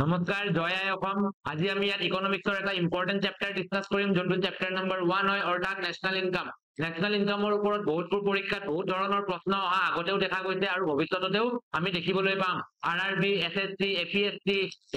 নমস্কাৰ, জয় আই অসম। আজি আমি ইয়াত ইকনমিক্সৰ এটা ইম্পৰ্টেণ্ট চেপ্টাৰ ডিছকাছ কৰিম, যোনটো চেপ্টাৰ নম্বৰ 1 হয়, অৰ্থাৎ নেশ্যনেল ইনকাম। নেশ্যনেল ইনকামৰ ওপৰত বহুতবোৰ পৰীক্ষাত বহুত ধৰণৰ প্ৰশ্ন অহা আগতেও দেখা গৈছে আৰু ভৱিষ্যতেও আমি দেখিবলৈ পাম। RRB, SSC, APSC,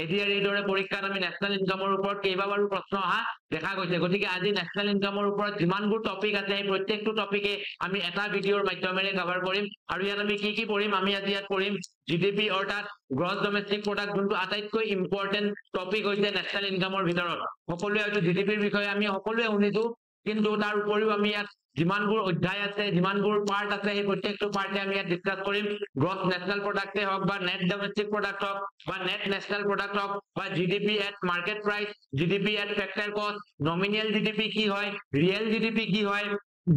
ADRE দৰে পৰীক্ষাত আমি নেশ্যনেল ইনকামৰ ওপৰত কেইবাবাৰো প্ৰশ্ন অহা দেখা গৈছে। গতিকে আজি নেশ্যনেল ইনকামৰ ওপৰত যিমানবোৰ টপিক আছে সেই প্ৰত্যেকটো টপিকে আমি এটা ভিডিঅ'ৰ মাধ্যমেৰে কভাৰ কৰিম। আৰু ইয়াত আমি কি পঢ়িম? আমি আজি ইয়াত পঢ়িম GDP অৰ্থাৎ গ্ৰছ ডমেষ্টিক প্ৰডাক্ট, যোনটো আটাইতকৈ ইম্পৰ্টেণ্ট টপিক হৈছে নেশ্যনেল ইনকামৰ ভিতৰত। সকলোৱে হয়তো GDPৰ বিষয়ে আমি সকলোৱে শুনিছো, কিন্তু তাৰ উপৰিও আমি ইয়াত যিমানবোৰ অধ্যায় আছে, যিমানবোৰ পাৰ্ট আছে, সেই প্ৰত্যেকটো পাৰ্টে আমি ইয়াত ডিছকাছ কৰিম। গ্ৰছ নেশ্যনেল প্ৰডাক্টে হওক বা নেট ডমেষ্টিক প্ৰডাক্ট হওক বা নেট নেশ্যনেল প্ৰডাক্ট হওক বা GDP at market price, GDP at factor কষ্ট, নমিনেল GDP কি হয়, ৰিয়েল GDP কি হয়,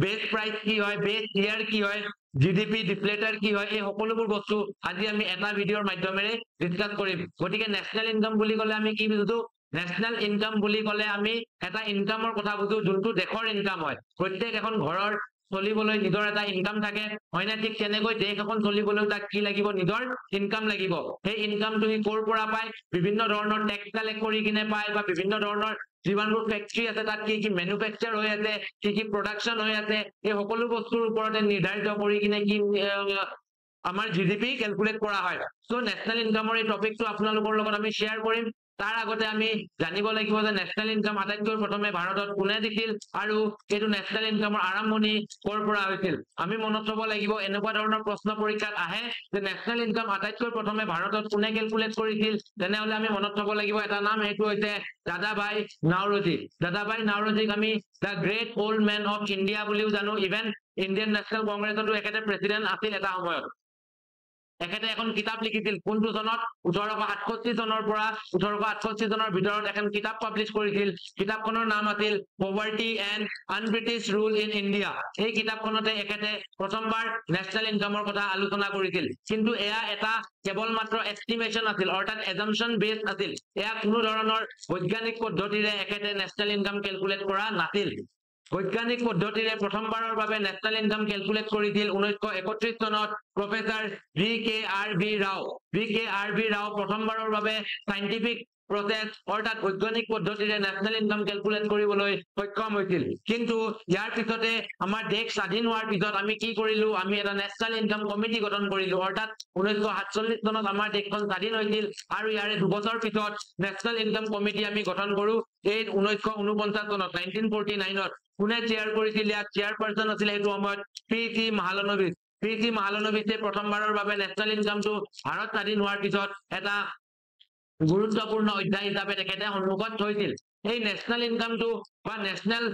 বেছ প্ৰাইচ কি হয়, বেছ ইয়াৰ কি হয়, GDP ডিফ্লেটাৰ কি হয়, এই সকলোবোৰ বস্তু আজি আমি এটা ভিডিঅ'ৰ মাধ্যমেৰে ডিছকাছ কৰিম। গতিকে নেশ্যনেল ইনকাম বুলি ক'লে আমি কি বুজো? নেশ্যনেল ইনকাম বুলি ক'লে আমি এটা ইনকামৰ কথা বুজো, যোনটো দেশৰ ইনকাম হয়। প্ৰত্যেক এখন ঘৰৰ চলিবলৈ নিজৰ এটা ইনকাম থাকে, হয় নে? ঠিক তেনেকৈ দেশ এখন চলিবলৈ তাক কি লাগিব? নিজৰ ইনকাম লাগিব। সেই ইনকামটো সি ক'ৰ পৰা পায়? বিভিন্ন ধৰণৰ টেক্স কালেক্ট কৰি কিনে পায়, বা বিভিন্ন ধৰণৰ যিমানবোৰ ফেক্টৰী আছে তাত কি মেনুফেকচাৰ হৈ আছে, কি প্ৰডাকশ্যন হৈ আছে, এই সকলো বস্তুৰ ওপৰতে নিৰ্ধাৰিত কৰি কিনে কি আমাৰ GDP কেলকুলেট কৰা হয়। সো নেশ্যনেল ইনকামৰ এই টপিকটো আপোনালোকৰ লগত আমি শ্বেয়াৰ কৰিম। তাৰ আগতে আমি জানিব লাগিব যে নেশ্যনেল ইনকাম আটাইতকৈ প্ৰথমে ভাৰতত কোনে দিছিল আৰু এইটো নেশ্যনেল ইনকামৰ আৰম্ভণি ক'ৰ পৰা হৈছিল। আমি মনত থব লাগিব, এনেকুৱা ধৰণৰ প্ৰশ্ন পৰীক্ষাত আহে যে নেশ্যনেল ইনকাম আটাইতকৈ প্ৰথমে ভাৰতত কোনে কেলকুলেট কৰিছিল, তেনেহলে আমি মনত থব লাগিব এটা নাম, সেইটো হৈছে দাদাভাই নাওৰোজী। দাদাভাই নাওৰোজীক আমি the great old men of India বুলিও জানো। ইভেন ইণ্ডিয়ান নেশ্যনেল কংগ্ৰেছতো এখেতে প্ৰেচিডেণ্ট আছিল এটা সময়ত। এখেতে এখন কিতাপ লিখিছিল, কোনটো চনত? 1868 চনৰ পৰা 1868 চনৰ ভিতৰত এখন কিতাপ পাব্লিছ কৰিছিল। কিতাপখনৰ নাম আছিল poverty and un-British rule in India. এই কিতাপখনতে এখেতে প্ৰথমবাৰ নেশ্যনেল ইনকামৰ কথা আলোচনা কৰিছিল। কিন্তু এয়া এটা কেৱল মাত্ৰ এষ্টিমেশ্যন আছিল, অৰ্থাৎ এজাম্পশ্যন বেছড আছিল। এয়া কোনো ধৰণৰ বৈজ্ঞানিক পদ্ধতিৰে এখেতে নেশ্যনেল ইনকাম কেলকুলেট কৰা নাছিল। বৈজ্ঞানিক পদ্ধতিৰে প্ৰথমবাৰৰ বাবে নেশ্যনেল ইনকাম কেলকুলেট কৰিছিল 1931 চনত professor VKRB Rao. VKRB Rao প্ৰথমবাৰৰ বাবে সাইন্টিফিক প্ৰচেছ অৰ্থাৎ বৈজ্ঞানিক পদ্ধতিৰে নেশ্যনেল ইনকাম কেলকুলেট কৰিবলৈ সক্ষম হৈছিল। কিন্তু ইয়াৰ পিছতে আমাৰ দেশ স্বাধীন হোৱাৰ পিছত আমি কি কৰিলো? আমি এটা নেশ্যনেল ইনকাম কমিটি গঠন কৰিলো, অৰ্থাৎ 1947 চনত আমাৰ দেশখন স্বাধীন হৈছিল আৰু ইয়াৰে দুবছৰ পিছত নেশ্যনেল ইনকাম কমিটি আমি গঠন কৰো। এই 1949 চনত 1949ত কোনে চেয়াৰ কৰিছিল? ইয়াত চেয়াৰপাৰ্চন আছিলে সেইটো সময়ত PC মাহালনোবিছ। PC মাহালনোবিছে প্ৰথমবাৰৰ বাবে নেশ্যনেল ইনকামটো ভাৰত স্বাধীন হোৱাৰ পিছত এটা গুৰুত্বপূৰ্ণ অধ্যায় হিচাপে তেখেতে সন্মুখত থৈছিল। এই নেশ্যনেল ইনকামটো বা নেশ্যনেল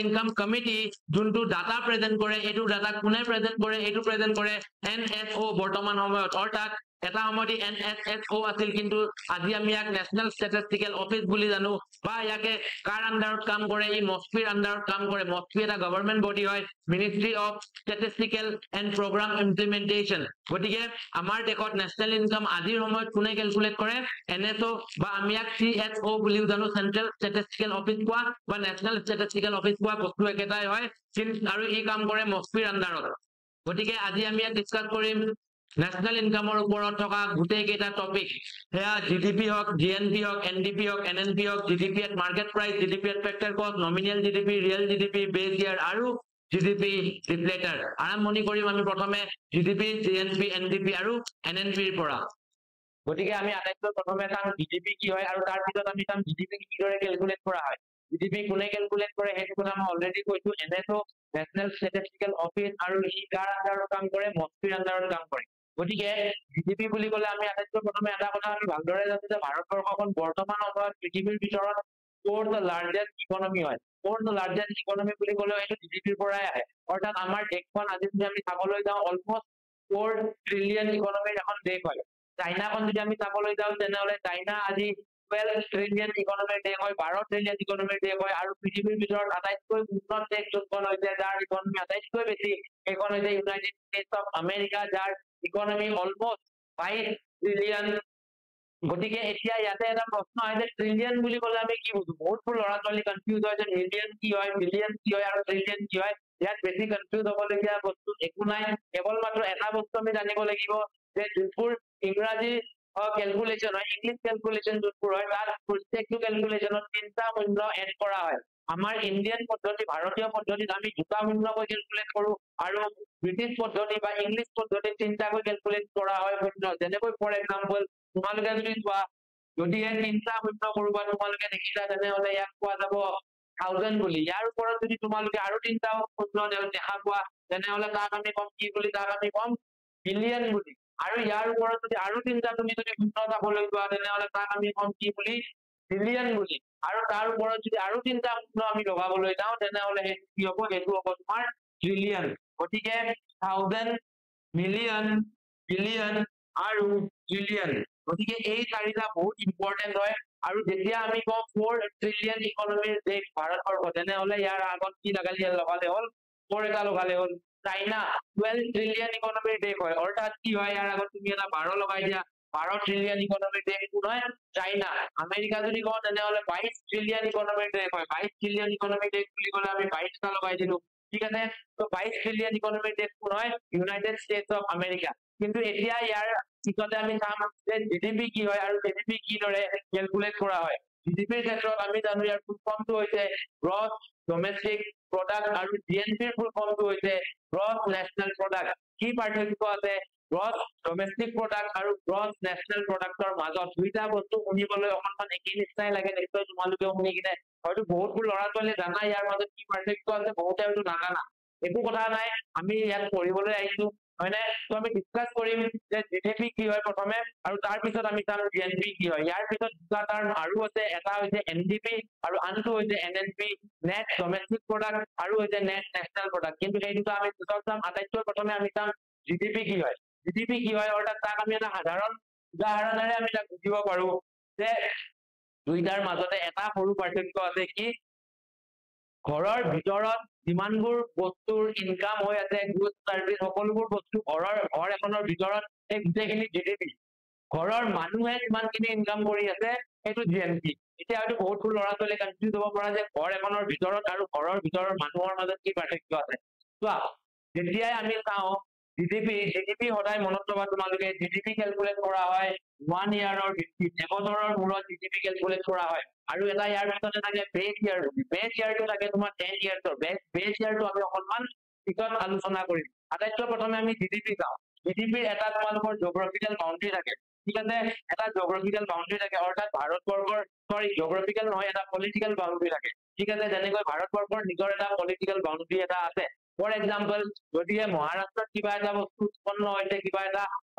ইনকাম কমিটি যোনটো ডাটা প্ৰেজেন্ট কৰে, এইটো ডাটা কোনে প্ৰেজেন্ট কৰে? এইটো প্ৰেজেন্ট কৰে NSO বৰ্তমান সময়ত, অৰ্থাৎ এটা সময়ত NSSO আছিল, কিন্তু আজি আমি ইয়াক নেশ্যনেল ষ্টেটিষ্টিকেল অফিচ বুলি জানো। বা ইয়াকে কাৰ আণ্ডাৰত কাম কৰে? ই মস্ফিৰ আণ্ডাৰত কাম কৰে। মস্ফি এটা গভৰ্ণমেণ্ট বডি হয়, ministry of statistical and programme implementation. গতিকে আমাৰ দেশত নেশ্যনেল ইনকাম আজিৰ সময়ত কোনে কেলকুলেট কৰে? NSO বা আমি ইয়াক CSO বুলিও জানো, চেন্ট্ৰেল ষ্টেটিষ্টিকেল অফিচ কোৱা বা নেশ্যনেল ষ্টেটিষ্টিকেল অফিচ কোৱা বস্তু একেটাই হয়, আৰু ই কাম কৰে মস্ফিৰ আণ্ডাৰত। গতিকে আজি আমি ইয়াত ডিছকাছ কৰিম নেশ্যনেল ইনকামৰ ওপৰত থকা গোটেই কেইটা টপিক। সেয়া GDP হওক, GNP হওক, NDP হওক, NNP হওক, GDP at market price, GDP at factor কষ্ট, নমিনেল GDP, ৰিয়েল GDP, বেছ ইয়াৰ আৰু GDP ডিফ্লেটাৰ। আৰম্ভণি কৰিম আমি প্ৰথমে GDP, GNP, NDP আৰু NNP ৰ পৰা। গতিকে আমি আটাইতকৈ প্ৰথমে চাম GDP কি হয়, আৰু তাৰ পিছত আমি চাম GDP কিদৰে কেলকুলেট কৰা হয়। GDP কোনে কেলকুলেট কৰে সেইটো কথা মই অলৰেডি কৈছো, NSO নেশ্যনেল ষ্টেটিষ্টিকেল অফিচ, আৰু ই কাৰ আণ্ডাৰত কাম কৰে? মস্ফিৰ আণ্ডাৰত কাম কৰে। গতিকে GDP বুলি ক'লে আমি আটাইতকৈ প্ৰথমে এটা কথা আমি ভালদৰে জানো যে ভাৰতবৰ্ষখন বৰ্তমান সময়ত পৃথিৱীৰ ভিতৰত ফ'ৰ্থ লাৰ্জেষ্ট ইকনমি হয়। ফ'ৰ্থ লাৰ্জেষ্ট ইকনমি বুলি ক'লেও সেইটো GDPৰ পৰাই আহে। অৰ্থাৎ আমাৰ দেশখন আজি যদি আমি চাবলৈ যাওঁ অলমষ্ট 4 ট্ৰিলিয়ন ইকনমিৰ এখন দেশ হয়। চাইনাখন যদি আমি চাবলৈ যাওঁ তেনেহলে চাইনা আজি 12 ট্ৰিলিয়ন ইকনমিৰ দেশ হয়, 12 ট্ৰিলিয়ন ইকনমিৰ দেশ হয়। আৰু পৃথিৱীৰ ভিতৰত আটাইতকৈ উন্নত দেশ যোনখন হৈছে, যাৰ ইকনমি আটাইতকৈ বেছি, সেইখন হৈছে ইউনাইটেড ষ্টেটছ অফ আমেৰিকা, যাৰ ইকনমি অলমষ্ট 5 ট্ৰিলিয়ন। গতিকে এতিয়া ইয়াতে এটা প্ৰশ্ন আহে যে ট্ৰিলিয়ন বুলি ক'লে আমি কি বুজো? বহুতবোৰ ল'ৰা ছোৱালী কনফিউজ হয় যে মিলিয়ন কি হয়, বিলিয়ন কি হয় আৰু ট্ৰিলিয়ন কি হয়। ইয়াত বেছি কনফিউজ হ'বলগীয়া বস্তু একো নাই, কেৱল মাত্ৰ এটা বস্তু আমি জানিব লাগিব যে যোনবোৰ ইংৰাজী ক্যালকুলেশন হয় ইংলিশ ক্যালকুলেশন যোনবোৰ হয় তাত প্ৰত্যেকটো ক্যালকুলেশনত তিনটা শূন্য এড কৰা হয় আমাৰ ইন্ডিয়ান পদ্ধতি ভাৰতীয় পদ্ধতিত আমি দুটা শূন্যকৈ ক্যালকুলেট কৰো আৰু ব্ৰিটিছ পদ্ধতি বা ইংলিশ পদ্ধতিত তিনটাকৈ ক্যালকুলেট কৰা হয় শূন্য যেনেকৈ ফৰ এক্সাম্পল তোমালোকে যদি কোৱা যদি তিনটা শূন্য কৰোবা তোমালোকে দেখিছা তেনেহলে ইয়াক কোৱা যাব 1000 বুলি ইয়াৰ ওপৰত যদি তোমালোকে আৰু তিনটা শূন্য দেখা পোৱা তেনেহলে তাক আমি কম কি বুলি তাক আমি কম বিলিয়ন বুলি আৰু ইয়াৰ ওপৰত যদি আৰু তিনটা তুমি যদি শূন্য চাবলৈ যোৱা তেনেহলে তাক আমি কম কি বুলি বিলিয়ন বুলি আৰু তাৰ ওপৰত যদি আৰু তিনটা শূন্য আমি লগাবলৈ যাওঁ তেনেহলে কি হ'ব সেইটো হ'ব তোমাৰ ট্ৰিলিয়ন গতিকে 1000 মিলিয়ন বিলিয়ন আৰু ট্ৰিলিয়ন গতিকে এই চাৰিটা বহুত ইম্পৰ্টেন্ট হয় আৰু যেতিয়া আমি কওঁ 4 ট্ৰিলিয়ন ইকনমিৰ দেশ ভাৰতবৰ্ষ তেনেহলে ইয়াৰ আগত কি লগালে হ'ল 4 এটা লগালে হ'ল চাইনা 12 ট্ৰিলিয়ন ইকনমিৰ দেশ হয় অৰ্থাৎ কি হয় ইয়াৰ আগত তুমি এটা 12 লগাই দিয়া 12 ট্ৰিলিয়ন ইকনমিৰ দেশ কোন হয় চাইনা আমেৰিকা যদি কওঁ তেনেহলে 22 ট্ৰিলিয়ন ইকনমিৰ দেশ হয় 22 ট্ৰিলিয়ন ইকনমিৰ দেশ বুলি ক'লে আমি 22 টা লগাই দিলো ঠিক আছে তো 22 ট্ৰিলিয়ন ইকনমিৰ দেশ কোন হয় ইউনাইটেড ষ্টেটছ অফ আমেৰিকা কিন্তু এতিয়া ইয়াৰ পিছতে আমি চাম যে জিডিপি কি হয় আৰু জিডিপি কি দৰে ক্যালকুলেট কৰা হয় জিডিপিৰ ক্ষেত্ৰত আমি জানো ইয়াৰ ফুল ফৰ্মটো হৈছে গ্ৰছ ডমেষ্টিক প্ৰডাক্ট আৰু জিএনপিৰ ফুল ফৰ্মটো হৈছে গ্ৰছ নেশনেল প্ৰডাক্ট কি পাৰ্থক্য আছে গ্ৰছ ডমেষ্টিক প্ৰডাক্ট আৰু গ্ৰছ নেশনেল প্ৰডাক্টৰ মাজত দুইটা বস্তু শুনিবলৈ অকণমান একেই নিচিনাই লাগে নিশ্চয় তোমালোকেও শুনি কিনে হয়তো বহুতবোৰ ল'ৰা ছোৱালীয়ে জানা ইয়াৰ মাজত কি পাৰ্থক্য আছে বহুতে হয়তো নাজানা একো কথা নাই আমি ইয়াত পঢ়িবলৈ আহিছো হয়নে তো আমি ডিসকাস কৰিম যে জিডিপি কি হয় প্ৰথমে আৰু তাৰ পিছত আমি চাম জিএনপি কি হয় ইয়াৰ পিছত দুটা টাৰ্ম আৰু আছে এটা হৈছে এনডিপি আৰু আনটো হৈছে এনএনপি নেট ডমেষ্টিক প্ৰডাক্ট আৰু হৈছে নেট নেশনেল প্ৰডাক্ট কিন্তু এই দুটা আমি পিছত চাম আটাইতকৈ প্ৰথমে আমি চাম জিডিপি কি হয় অৰ্থাৎ তাক আমি এটা সাধাৰণ উদাহৰণেৰে আমি তাক বুজিব পাৰো যে দুইটাৰ মাজতে এটা সৰু পাৰ্থক্য আছে কি ঘৰৰ ভিতৰত যিমানবোৰ বস্তুৰ ইনকাম হৈ আছে গুড সাৰ্ভিস সকলোবোৰ বস্তু ঘৰ এখনৰ ভিতৰত এই গোটেইখিনি জিডিপি ঘৰৰ মানুহে যিমানখিনি ইনকাম কৰি আছে সেইটো জিএনপি এতিয়া হয়তো বহুতবোৰ ল'ৰা ছোৱালী কনফিউজ হ'ব পৰা যে ঘৰ এখনৰ ভিতৰত আৰু ঘৰৰ ভিতৰৰ মানুহৰ মাজত কি পাৰ্থক্য আছে চোৱা যেতিয়াই আমি চাওঁ জিডিপি সদায় মনত ৰখা তোমালোকে জিডিপি ক্যালকুলেট কৰা হয় 1 ইয়াৰৰ ভিত্তিত এবছৰৰ মূৰত জিডিপি ক্যালকুলেট কৰা হয় আৰু এটা ইয়াৰ পিছতে থাকে বেছ ইয়াৰটো থাকে তোমাৰ 10 ইয়াৰ্ছৰ বেছ ইয়াৰটো আমি অকণমান পিছত আলোচনা কৰিম আটাইতকৈ প্ৰথমে আমি জিডিপি চাওঁ জিডিপিৰ এটা তোমালোকৰ জিঅগ্ৰাফিকেল বাউণ্ডাৰী থাকে ঠিক আছে এটা জিঅগ্ৰাফিকেল বাউণ্ডাৰী থাকে অৰ্থাৎ ভাৰতবৰ্ষৰ জিঅগ্ৰাফিকেল নহয় এটা পলিটিকেল বাউণ্ডাৰী থাকে ঠিক আছে যেনেকৈ ভাৰতবৰ্ষৰ নিজৰ এটা পলিটিকেল বাউণ্ডাৰী এটা আছে ফৰ এক্সাম্পল যদি মহাৰাষ্ট্ৰত কিবা এটা বস্তু উৎপন্ন হৈছে কিবা এটা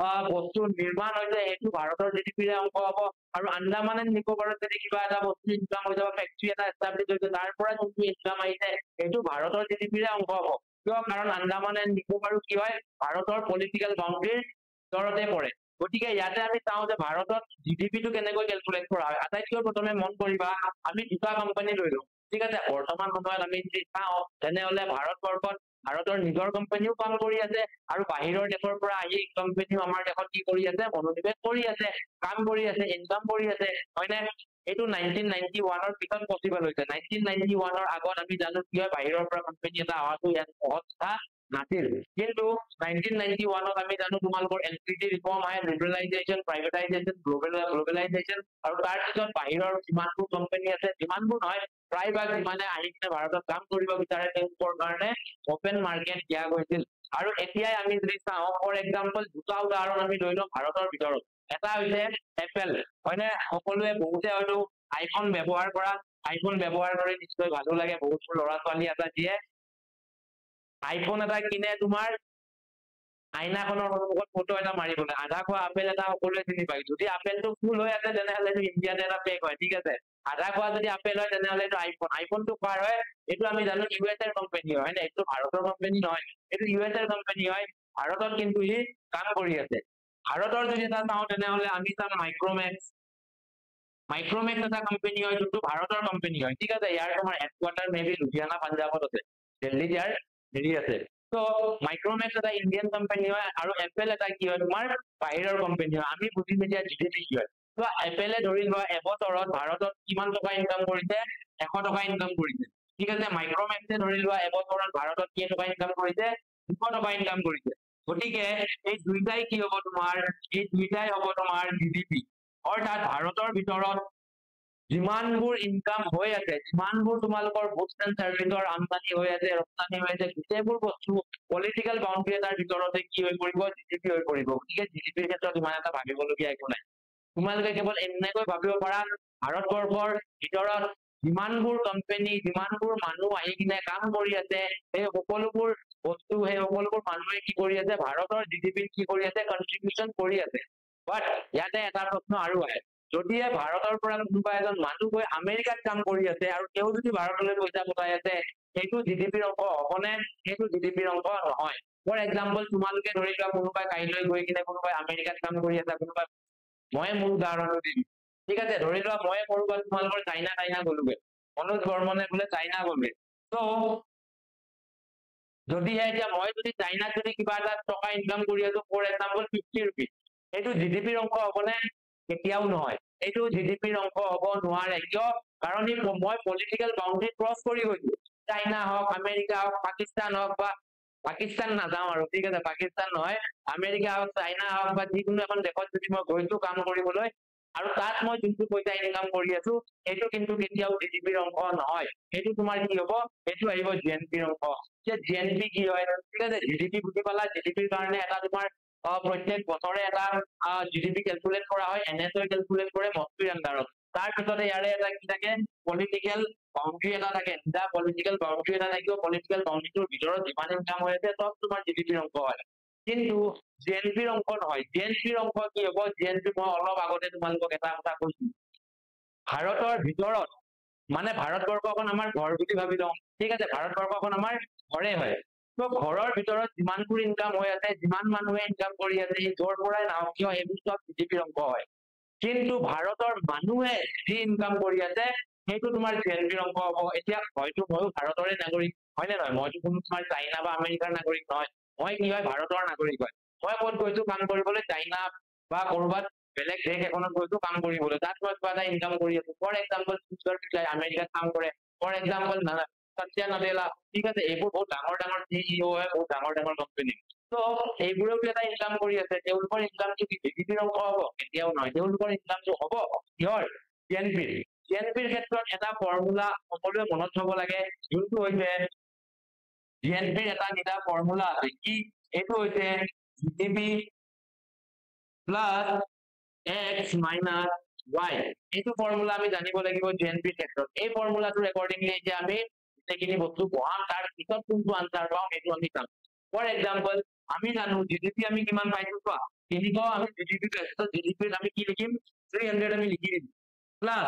বস্তু নিৰ্মাণ হৈছে সেইটো ভাৰতৰ জিডিপিৰ অংশ হ'ব আৰু আন্দামান এণ্ড নিকোবৰত যদি কিবা এটা বস্তু ইনকাম হৈ যাব ফেক্টৰী এটা এষ্টাব্লিছ হৈছে তাৰ পৰা যোনটো ইনকাম আহিছে সেইটো ভাৰতৰ জিডিপিৰ অংশ হ'ব কিয় কাৰণ আন্দামান এণ্ড নিকোবৰ কি হয় ভাৰতৰ পলিটিকেল বাউণ্ডাৰীৰ ভিতৰতে পৰে গতিকে ইয়াতে আমি চাওঁ যে ভাৰতত জিডিপিটো কেনেকৈ ক্যালকুলেট কৰা হয় আটাইতকৈ প্ৰথমে মন কৰিবা আমি দুটা কোম্পানী লৈ লওঁ ঠিক আছে বৰ্তমান সময়ত আমি যদি চাওঁ তেনেহলে ভাৰতবৰ্ষত ভাৰতৰ নিজৰ কোম্পানীও কাম কৰি আছে আৰু বাহিৰৰ দেশৰ পৰা আহি কোম্পানীও আমাৰ দেশত কি কৰি আছে মনোনিৱেশ কৰি আছে কাম কৰি আছে ইনকাম কৰি আছে হয়নে এইটো 1991 ৰ পিছত পসিবল হৈছে 1991 ৰ আগত আমি জানো কি হয় বাহিৰৰ পৰা কোম্পানী এটা অহাটো ইয়াত সহজ কথা নাছিল কিন্তু 1991 ত আমি জানো তোমালোকৰ এলপিজি ৰিফৰ্ম আহে লিবাৰেলাইজেশ্যন প্ৰাইভেটাইজেশ্যন গ্লোবেলাইজেশ্যন আৰু তাৰ পিছত বাহিৰৰ যিমানবোৰ কোম্পানী আছে যিমানবোৰ নহয় প্ৰায়ভাগ যিমানে আহি কিনে ভাৰতত কাম কৰিব বিচাৰে তেওঁলোকৰ কাৰণে ওপেন মাৰ্কেট দিয়া গৈছিল আৰু এতিয়াই আমি যদি চাওঁ ফৰ এক্সাম্পল দুটা উদাহৰণ আমি লৈ লওঁ ভাৰতৰ ভিতৰত এটা হৈছে এপল হয়নে সকলোৱে বহুতে হয়তো আইফোন ব্যৱহাৰ কৰি নিশ্চয় ভালো লাগে বহুত ল'ৰা ছোৱালী এটা দিয়ে আইফোন এটা কিনে তোমাৰ আইনাখনৰ সন্মুখত ফটো এটা মাৰিবলৈ আধা খোৱা আপেল এটা সকলোৱে চিনি পায় যদি আপেলটো ফুল হৈ আছে তেনেহলে ইণ্ডিয়াত এটা পেক হয় ঠিক আছে আধা খোৱা যদি আপেল হয় তেনেহলে এইটো আইফোনটো কাৰ হয় এইটো আমি জানো ইউএছ এৰ কোম্পানী হয় না এইটো ভাৰতৰ কোম্পানী নহয় এইটো ইউএছ এৰ কোম্পানী হয় ভাৰতত কিন্তু ই কাম কৰি আছে ভাৰতৰ যদি এটা চাওঁ তেনেহলে আমি চাম মাইক্ৰমেক্স এটা কোম্পানী হয় যোনটো ভাৰতৰ কোম্পানী হয় ঠিক আছে ইয়াৰ তোমাৰ হেডকোৱাৰ্টাৰ মেবি লুধিয়ানা পাঞ্জাবত আছে দিল্লীত ইয়াৰ হেৰি আছে তো মাইক্ৰমেক্স এটা ইণ্ডিয়ান কোম্পানী হয় আৰু এপল এটা কি হয় তোমাৰ বাহিৰৰ কোম্পানী হয় আমি বুজিম এতিয়া জিডিপি কি হয় তো এপলে ধৰি লোৱা এবছৰত ভাৰতত কিমান টকা ইনকাম কৰিছে 100 টকা ইনকাম কৰিছে ঠিক আছে মাইক্ৰমেক্সে ধৰি লোৱা এবছৰত ভাৰতত কি টকা ইনকাম কৰিছে 200 টকা ইনকাম কৰিছে গতিকে এই দুইটাই কি হ'ব তোমাৰ এই দুইটাই হ'ব তোমাৰ জিডিপি অৰ্থাৎ ভাৰতৰ ভিতৰত যিমানবোৰ ইনকাম হৈ আছে যিমানবোৰ তোমালোকৰ গুডছ এণ্ড সাৰ্ভিসৰ আমদানি হৈ আছে ৰপ্তানি হৈ আছে গোটেইবোৰ বস্তু পলিটিকেল বাউণ্ডাৰী এটাৰ ভিতৰতে কি হৈ পৰিব জিডিপি হৈ পৰিব গতিকে জিডিপিৰ ক্ষেত্ৰত ইমান এটা ভাবিবলগীয়া একো নাই তোমালোকে কেৱল এনেকৈ ভাবিব পাৰা ভাৰতবৰ্ষৰ ভিতৰত যিমানবোৰ কোম্পানী যিমানবোৰ মানুহ আহি কিনে কাম কৰি আছে সেই সকলোবোৰ বস্তু সেই সকলোবোৰ মানুহে কি কৰি আছে ভাৰতৰ জিডিপিত কি কৰি আছে কন্ট্ৰিবিউশন কৰি আছে বাট ইয়াতে এটা প্ৰশ্ন আৰু আহে যদিহে ভাৰতৰ পৰা কোনোবা এজন মানুহ গৈ আমেৰিকাত কাম কৰি আছে আৰু তেওঁ যদি ভাৰতলৈ পইচা পঠাই আছে সেইটো জিডিপিৰ অংশ হবনে সেইটো জিডিপিৰ অংশ নহয় ফৰ এক্সাম্পল তোমালোকে ধৰি লোৱা কোনোবাই কাইলৈ গৈ কিনে কোনোবাই আমেৰিকাত কাম কৰি আছে কোনোবাই মই মোৰ উদাহৰণটো দিম ঠিক আছে ধৰি লোৱা মই কৰবাত তোমালোকৰ চাইনা গলোগে মনোজ বৰ্মনে বোলে চাইনা গ'লে তো যদিহে এতিয়া মই যদি চাইনাত যদি কিবা এটা টকা ইনকাম কৰি আছো ফৰ এক্সাম্পল 50 rupees এইটো জিডিপিৰ অংশ হবনে কেতিয়াও নহয় এইটো জিডিপিৰ অংশ হব নোৱাৰে কিয় কাৰণ মই পলিটিকেল বাউণ্ডাৰী ক্ৰছ কৰি গৈছো চাইনা হওক আমেৰিকা হওক পাকিস্তান হওক বা পাকিস্তান নাযাওঁ আৰু ঠিক আছে পাকিস্তান নহয় আমেৰিকা হওক চাইনা হওক বা যিকোনো এখন দেশত যদি মই গৈছো কাম কৰিবলৈ আৰু তাত মই যোনটো পইচা ইনকাম কৰি আছো সেইটো কিন্তু কেতিয়াও জিডিপিৰ অংশ নহয় সেইটো তোমাৰ কি হব সেইটো আহিব জিএনপিৰ অংশ যে জিএনপি কি হয় ঠিক আছে জিডিপি বুজি পালা জিডিপিৰ কাৰণে এটা তোমাৰ প্ৰত্যেক বছৰে এটা জিডিপি ক্যালকুলেট কৰা হয় এনএসও ক্যালকুলেট কৰে মস্তিৰ আন্ডাৰত তাৰ পিছতে ইয়াৰে এটা কি থাকে পলিটিকেল বাউণ্ডাৰী এটা থাকে যা পলিটিকেল বাউণ্ডাৰী এটা থাকিব পলিটিকেল বাউণ্ডাৰীটোৰ ভিতৰত যিমান ইনকাম হৈ আছে সব তোমাৰ জিডিপিৰ অংশ হয় কিন্তু জিএনপিৰ অংশ নহয় জিএনপিৰ অংশ কি হ'ব জিএনপি মই অলপ আগতে তোমালোকক এটা কথা কৈছো ভাৰতৰ ভিতৰত মানে ভাৰতবৰ্ষখন আমাৰ ঘৰ বুলি ভাবি লওঁ ঠিক আছে ভাৰতবৰ্ষখন আমাৰ ঘৰে হয় তো ঘৰৰ ভিতৰত যিমানবোৰ ইনকাম হৈ আছে যিমান মানুহে ইনকাম কৰি আছে এই য'ৰ পৰাই নাহক কিয় এইবোৰ সব জিডিপিৰ অংশ হয় কিন্তু ভাৰতৰ মানুহে যি ইনকাম কৰি আছে সেইটো তোমাৰ জিএনপিৰ অংশ হ'ব এতিয়া হয়তো ময়ো ভাৰতৰে নাগৰিক হয় নে নহয় মইতো কোনো তোমাৰ চাইনা বা আমেৰিকাৰ নাগৰিক নহয় মই কি হয় ভাৰতৰ নাগৰিক হয় মই ক'ত গৈছো কাম কৰিবলৈ চাইনা বা ক'ৰবাত বেলেগ দেশ এখনত গৈছো কাম কৰিবলৈ তাত মই কিবা এটা ইনকাম কৰি আছো ফৰ এক্সাম্পল আমেৰিকাত কাম কৰে ফৰ এক্সাম্পল সত্যা নাডেলা ঠিক আছে এইবোৰ বহুত ডাঙৰ ডাঙৰ CEO হয় বহুত ডাঙৰ কোম্পানী তো এইবোৰেও এটা ইনকাম কৰি আছে তেওঁলোকৰ ইনকামটো কি জিডিপিৰ অংশ হ'ব কেতিয়াও নহয় তেওঁলোকৰ ইনকামটো হ'ব কিহৰ জিএনপিৰ ক্ষেত্ৰত এটা ফৰ্মুলা সকলোৱে মনত থব লাগে যোনটো হৈছে জিএনপিৰ এটা নিজা ফৰ্মুলা আছে কি এইটো হৈছে GDP plus x minus y এইটো ফৰ্মুলা আমি জানিব লাগিব জিএনপিৰ ক্ষেত্ৰত এই ফৰ্মুলাটোৰ একৰ্ডিংলি এতিয়া আমি গোটেইখিনি বস্তু পঢ়াম তাৰ পিছত কোনটো আনসাৰ পাওঁ সেইটো আমি চাম ফৰ এক্সাম্পল আমি জানো জিডিপি আমি কিমান পাইছো চোৱা 300 আমি জিডিপি পাইছো জিডিপিত আমি কি লিখিম 300 আমি লিখি দিম প্লাস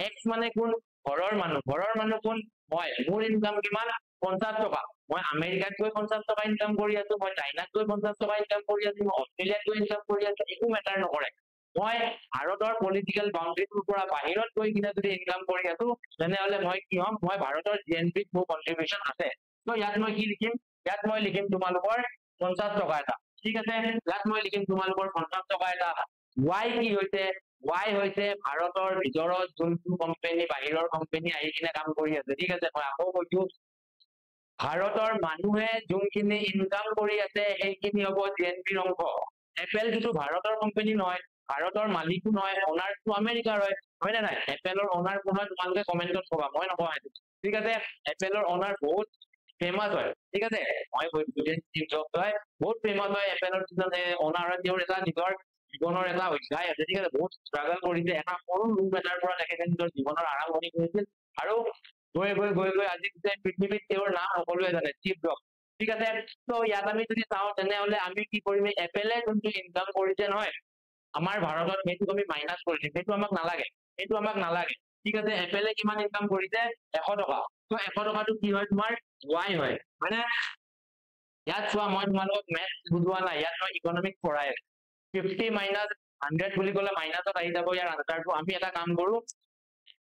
x মানে কোন ঘৰৰ মানুহ কোন মই মোৰ ইনকাম কিমান 50 টকা মই আমেৰিকাত গৈ 50 টকা ইনকাম কৰি আছো মই চাইনাত গৈ 50 টকা ইনকাম কৰি আছো মই অষ্ট্ৰেলিয়াত গৈ ইনকাম কৰি আছো একো মেটাৰ নকৰে মই ভাৰতৰ পলিটিকেল বাউণ্ডাৰীটোৰ পৰা বাহিৰত গৈ কিনে যদি ইনকাম কৰি আছো তেনেহলে মই কি হ'ম মই ভাৰতৰ জিএনপিত মোৰ কন্ট্ৰিবিউশন আছে তো ইয়াত মই কি লিখিম ইয়াত মই লিখিম তোমালোকৰ 50 টকা এটা ঠিক আছে ইয়াত মই লিখিম তোমালোকৰ 50 টকা এটা y কি হৈছে y হৈছে ভাৰতৰ ভিতৰত যোনটো কোম্পানী বাহিৰৰ কোম্পানী আহি কিনে কাম কৰি আছে ঠিক আছে মই আকৌ কৈছো ভাৰতৰ মানুহে যোনখিনি ইনকাম কৰি আছে সেইখিনি হ'ব জিএনপিৰ অংশ এপল যিটো ভাৰতৰ কোম্পানী নহয় ভাৰতৰ মালিকো নহয় অনাৰটো আমেৰিকাৰ হয় নে নাই এপলৰ অনাৰ কোন হয় তোমালোকে কমেন্টত ক'বা মই নকওঁ সেইটো ঠিক আছে এপলৰ অনাৰ বহুত ফেমাস হয় ঠিক আছে মই ষ্টিভ জবছ হয় বহুত ফেমাস হয় এপলৰ অনাৰ হয় তেওঁৰ এটা নিজৰ জীৱনৰ এটা অধ্যায় আছে ঠিক আছে বহুত ষ্ট্ৰাগল কৰিছে এটা সৰু ৰুম এটাৰ পৰা তেখেতে নিজৰ জীৱনৰ আৰম্ভণি কৰিছিল আৰু গৈ আজি পৃথিৱীত তেওঁৰ নাম সকলোৱে জানে ষ্টিভ জবছ ঠিক আছে তো ইয়াত আমি যদি চাওঁ তেনেহলে আমি কি কৰিম এপলে যোনটো ইনকাম কৰিছে নহয় আমাৰ ভাৰতত সেইটো আমি মাইনাস কৰি দিম সেইটো আমাক নালাগে ঠিক আছে এপলে কিমান ইনকাম কৰিছে 100 টকা তো 100 টকাটো কি হয় তোমাৰ y হয় মানে ইয়াত চোৱা মই তোমালোকক মেথছ বুজোৱা নাই ইয়াত মই ইকনমিক্স পঢ়াই 50 মাইনাস 100 বুলি ক'লে মাইনাসত আহি যাব ইয়াৰ আনসাৰটো আমি এটা কাম কৰো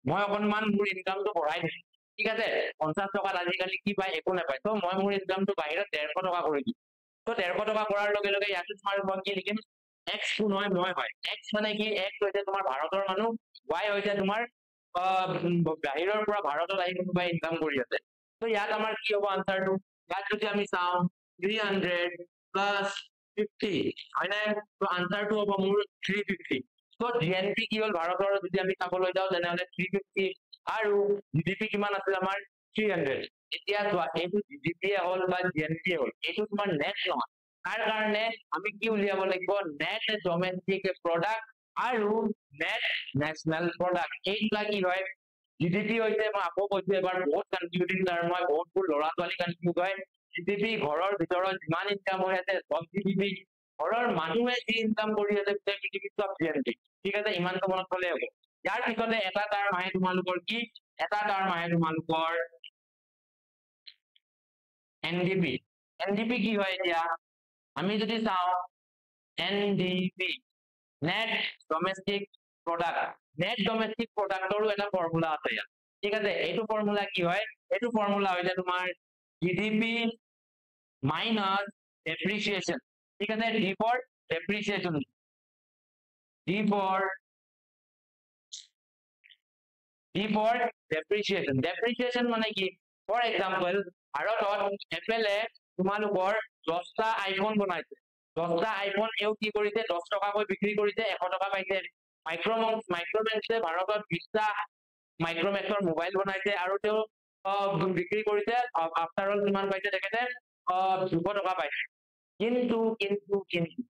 মই অকনমান মোৰ ইনকামটো বঢ়াই দিম ঠিক আছে 50 টকাত আজিকালি কি পায় একো নাপায় তো মই মোৰ ইনকামটো বাহিৰত 150 টকা কৰি দিম তো 150 টকা কৰাৰ লগে লগে ইয়াতো তোমাৰ মই কি লিখিম x কোন হয় মই হয় x মানে কি x হৈছে তোমাৰ ভাৰতৰ মানুহ y হৈছে তোমাৰ বাহিৰৰ পৰা ভাৰতত আহি কোনোবাই ইনকাম কৰি আছে তো ইয়াত আমাৰ কি হ'ব আনসাৰটো ইয়াত যদি আমি চাওঁ 300 plus 50 হয় না তো আনসাৰটো হ'ব মোৰ 350 তো জিএনপি কি হ'ল ভাৰতৰ যদি আমি চাবলৈ যাওঁ তেনেহলে 350 আৰু জিডিপি কিমান আছিল আমাৰ 300 এতিয়া চোৱা এইটো জিডিপি হ'ল বা জিএনপি হ'ল এইটো তোমাৰ নেট নহয় তাৰ কাৰণে আমি কি উলিয়াব লাগিব নেট ডমেষ্টিক প্ৰডাক্ট আৰু নেট নেশনাল প্ৰডাক্ট এইটা কি হয় জিডিপি হৈছে মই আকৌ কৈছো এবাৰ বহুত কনফিউজিং টাৰ্ম হয় বহুতবোৰ ল'ৰা ছোৱালী কনফিউজ হয় জিডিপি ঘৰৰ ভিতৰত যিমান ইনকাম হৈ আছে সব জিডিপি ঘৰৰ মানুহে যি ইনকাম কৰি আছে গোটেই জিডিপি সব জিএনপি ঠিক আছে ইমানটো মনত থলে হ'ব ইয়াৰ পিছতে এটা টাৰ্ম আহে তোমালোকৰ কি এটা টাৰ্ম আহে তোমালোকৰ এনডিপি এনডিপি কি হয় এতিয়া আমি যদি চাওঁ NDP net domestic product net domestic প্ৰডাক্টৰো এটা ফৰ্মুলা আছে ইয়াত ঠিক আছে এইটো ফৰ্মুলা কি হয় এইটো ফৰ্মুলা হৈছে তোমাৰ জিডিপি মাইনাস ডেপ্ৰিচিয়েচন ঠিক আছে ডি ফৰ ডেপ্ৰিচিয়েচন ডি ফৰ ডেপ্ৰিচিয়েচন ডেপ্ৰিচিয়েচন মানে কি ফৰ এক্সাম্পল ভাৰতত এপলে তোমালোকৰ 10টা আইফোন বনাইছে 10টা আইফোন এও কি কৰিছে 10 টকাকৈ বিক্ৰী কৰিছে 100 টকা পাইছে মাইক্ৰমেক্সে ভাৰতত 20টা মাইক্ৰমেক্সৰ মোবাইল বনাইছে আৰু তেও বিক্ৰী কৰিছে আফটাৰ অল কিমান পাইছে তেখেতে 200 টকা পাইছে কিন্তু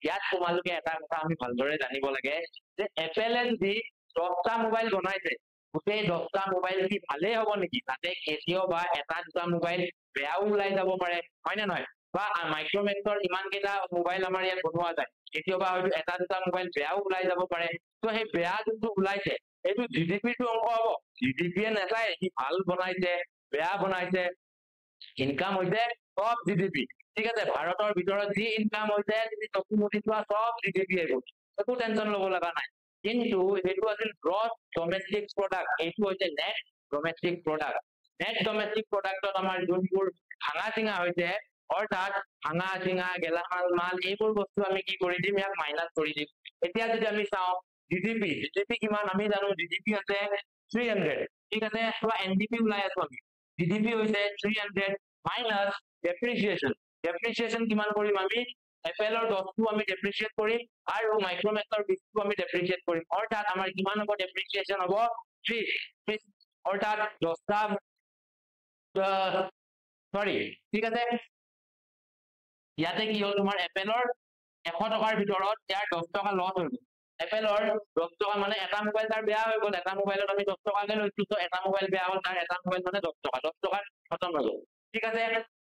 ইয়াত তোমালোকে এটা কথা আমি ভালদৰে জানিব লাগে যে এপলে যদি 10টা মোবাইল বনাইছে গোটেই 10টা মোবাইল কি ভালে হ'ব নেকি তাতে কেতিয়াও বা এটা দুটা মোবাইল বেয়াও ওলাই যাব পাৰে হয় না নহয় বা মাইক্ৰমেক্সৰ ইমান কেইটা মোবাইল আমাৰ ইয়াত বনোৱা যায় কেতিয়াবা হয়তো এটা দুটা মোবাইল বেয়াও ওলাই যাব পাৰে তো সেই বেয়া যোনটো ওলাইছে এইটো জিডিপিটো অংক হ'ব জিডিপিয়ে নাচায় কি ভাল বনাইছে বেয়া বনাইছে ইনকাম হৈছে সব জিডিপি ঠিক আছে ভাৰতৰ ভিতৰত যি ইনকাম হৈছে যদি চকু মুদি চোৱা সব জিডিপি এইবোৰ একো টেনচন ল'ব লগা নাই কিন্তু এইটো আছিল গ্ৰছ ডমেষ্টিক প্ৰডাক্ট এইটো হৈছে net domestic product net domestic প্ৰডাক্টত আমাৰ যোনবোৰ ভাঙা চিঙা হৈছে অৰ্থাৎ ভাঙা চিঙা গেলামাল মাল এইবোৰ বস্তু আমি কি কৰি দিম ইয়াক মাইনাস কৰি দিম এতিয়া যদি আমি চাওঁ জিডিপি কিমান আমি জানো জিডিপি আছে 300 ঠিক আছে বা এনডিপি ওলাই আছো আমি জিডিপি হৈছে 300 মাইনাস ডেপ্ৰিচিয়েচন কিমান কৰিম আমি এপেলৰ 10টো আমি ডেপ্ৰিচিয়েট কৰিম আৰু মাইক্ৰমেক্সৰ 20টো আমি ডেপ্ৰিচিয়েট কৰিম অৰ্থাৎ আমাৰ কিমান হ'ব ডেপ্ৰিচিয়েচন হ'ব 30 অৰ্থাৎ 10টা সৰি ঠিক আছে ইয়াতে কি হ'ল তোমাৰ এপেলৰ 100 টকাৰ ভিতৰত ইয়াৰ 10 টকা লছ হৈ গ'ল এপেলৰ 10 টকা মানে এটা মোবাইল তাৰ বেয়া হৈ গ'ল এটা মোবাইলত আমি 10 টকাকে লৈছো তো এটা মোবাইল বেয়া হ'ল তাৰ এটা মোবাইল মানে 10 টকা খতম হৈ গ'ল ঠিক আছে